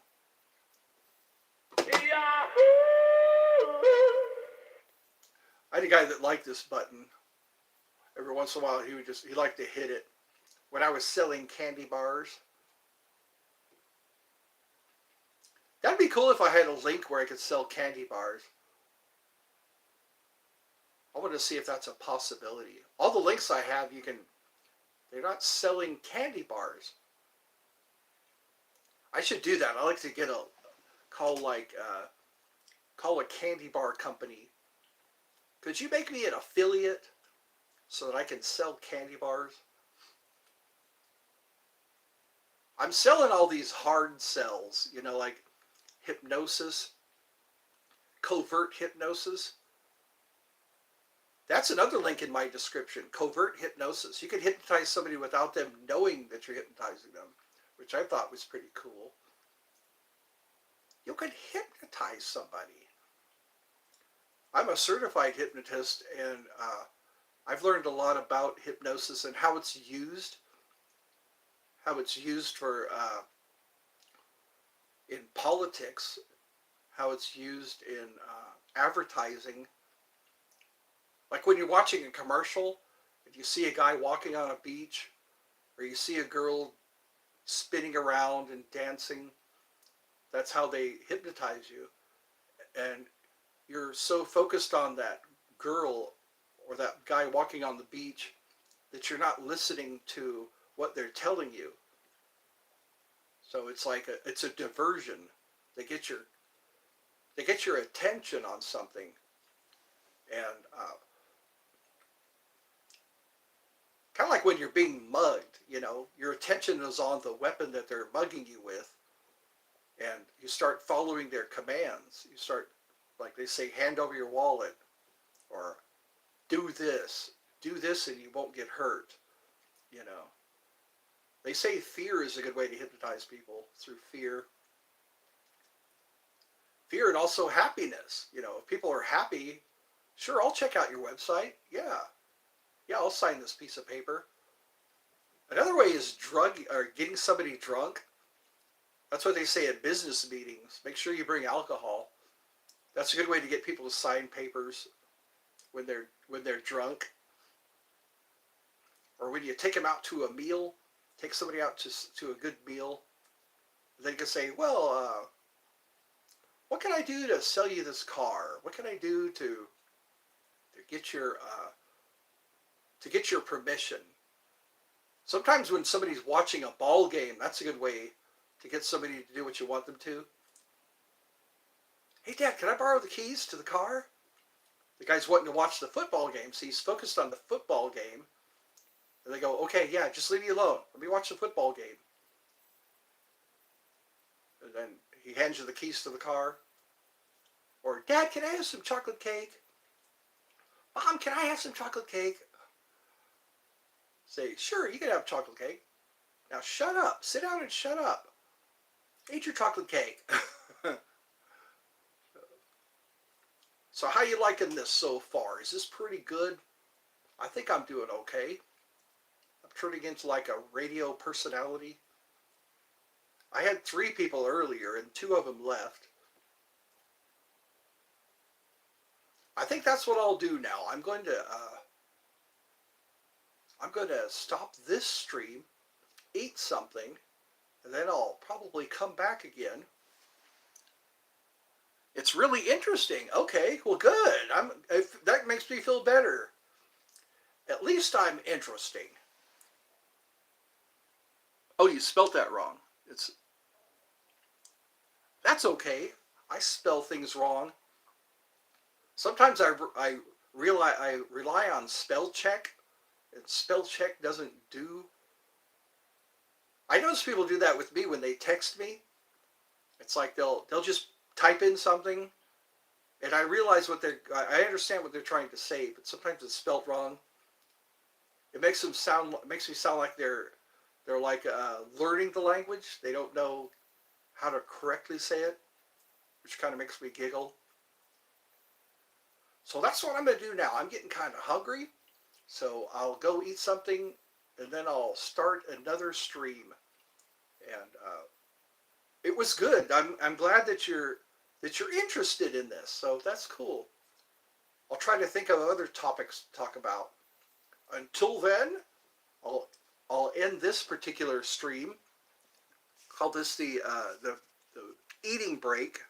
I had a guy that liked this button. Every once in a while, he liked to hit it when I was selling candy bars. That'd be cool if I had a link where I could sell candy bars. I want to see if that's a possibility. All the links I have, they're not selling candy bars. I should do that. I like to call a candy bar company. Could you make me an affiliate so that I can sell candy bars? I'm selling all these hard sells, like hypnosis, covert hypnosis. That's another link in my description, covert hypnosis. You can hypnotize somebody without them knowing that you're hypnotizing them, which I thought was pretty cool. You can hypnotize somebody. I'm a certified hypnotist, and I've learned a lot about hypnosis and how it's used for in politics, how it's used in advertising. Like when you're watching a commercial, if you see a guy walking on a beach, or you see a girl spinning around and dancing, that's how they hypnotize you. And you're so focused on that girl or that guy walking on the beach that you're not listening to what they're telling you. So it's like it's a diversion. They get your attention on something, and kind of like when you're being mugged. Your attention is on the weapon that they're mugging you with, and you start following their commands. You start, like they say, hand over your wallet, or do this and you won't get hurt, you know. They say fear is a good way to hypnotize people, through fear. Fear and also happiness. You know, if people are happy, sure, I'll check out your website. Yeah. Yeah, I'll sign this piece of paper. Another way is drug or getting somebody drunk. That's what they say at business meetings. Make sure you bring alcohol. That's a good way to get people to sign papers when they're drunk. Or when you take them out to a meal, take somebody out to a good meal. They can say, well, what can I do to sell you this car? What can I do to get your permission? Sometimes when somebody's watching a ball game, that's a good way to get somebody to do what you want them to. Hey, Dad, can I borrow the keys to the car? The guy's wanting to watch the football game, so he's focused on the football game. And they go, okay, yeah, just leave me alone. Let me watch the football game. And then he hands you the keys to the car. Or, Dad, can I have some chocolate cake? Mom, can I have some chocolate cake? Say, sure, you can have chocolate cake. Now shut up. Sit down and shut up. Eat your chocolate cake. So how you liking this so far? Is this pretty good? I think I'm doing okay. I'm turning into like a radio personality. I had 3 people earlier and 2 of them left. I think that's what I'll do now. I'm going to stop this stream, eat something, and then I'll probably come back again. It's really interesting. Okay, well, good. If that makes me feel better. At least I'm interesting. Oh, you spelt that wrong. That's okay. I spell things wrong. Sometimes I rely on spell check, and spell check doesn't do. I notice people do that with me when they text me. It's like they'll just type in something, and I realize I understand what they're trying to say, but sometimes it's spelled wrong. It makes me sound like they're like learning the language. They don't know how to correctly say it, which kind of makes me giggle. So that's what I'm going to do now. I'm getting kind of hungry, so I'll go eat something, and then I'll start another stream. And it was good. I'm glad that you're interested in this. So that's cool. I'll try to think of other topics to talk about. Until then, I'll end this particular stream. Call this the eating break.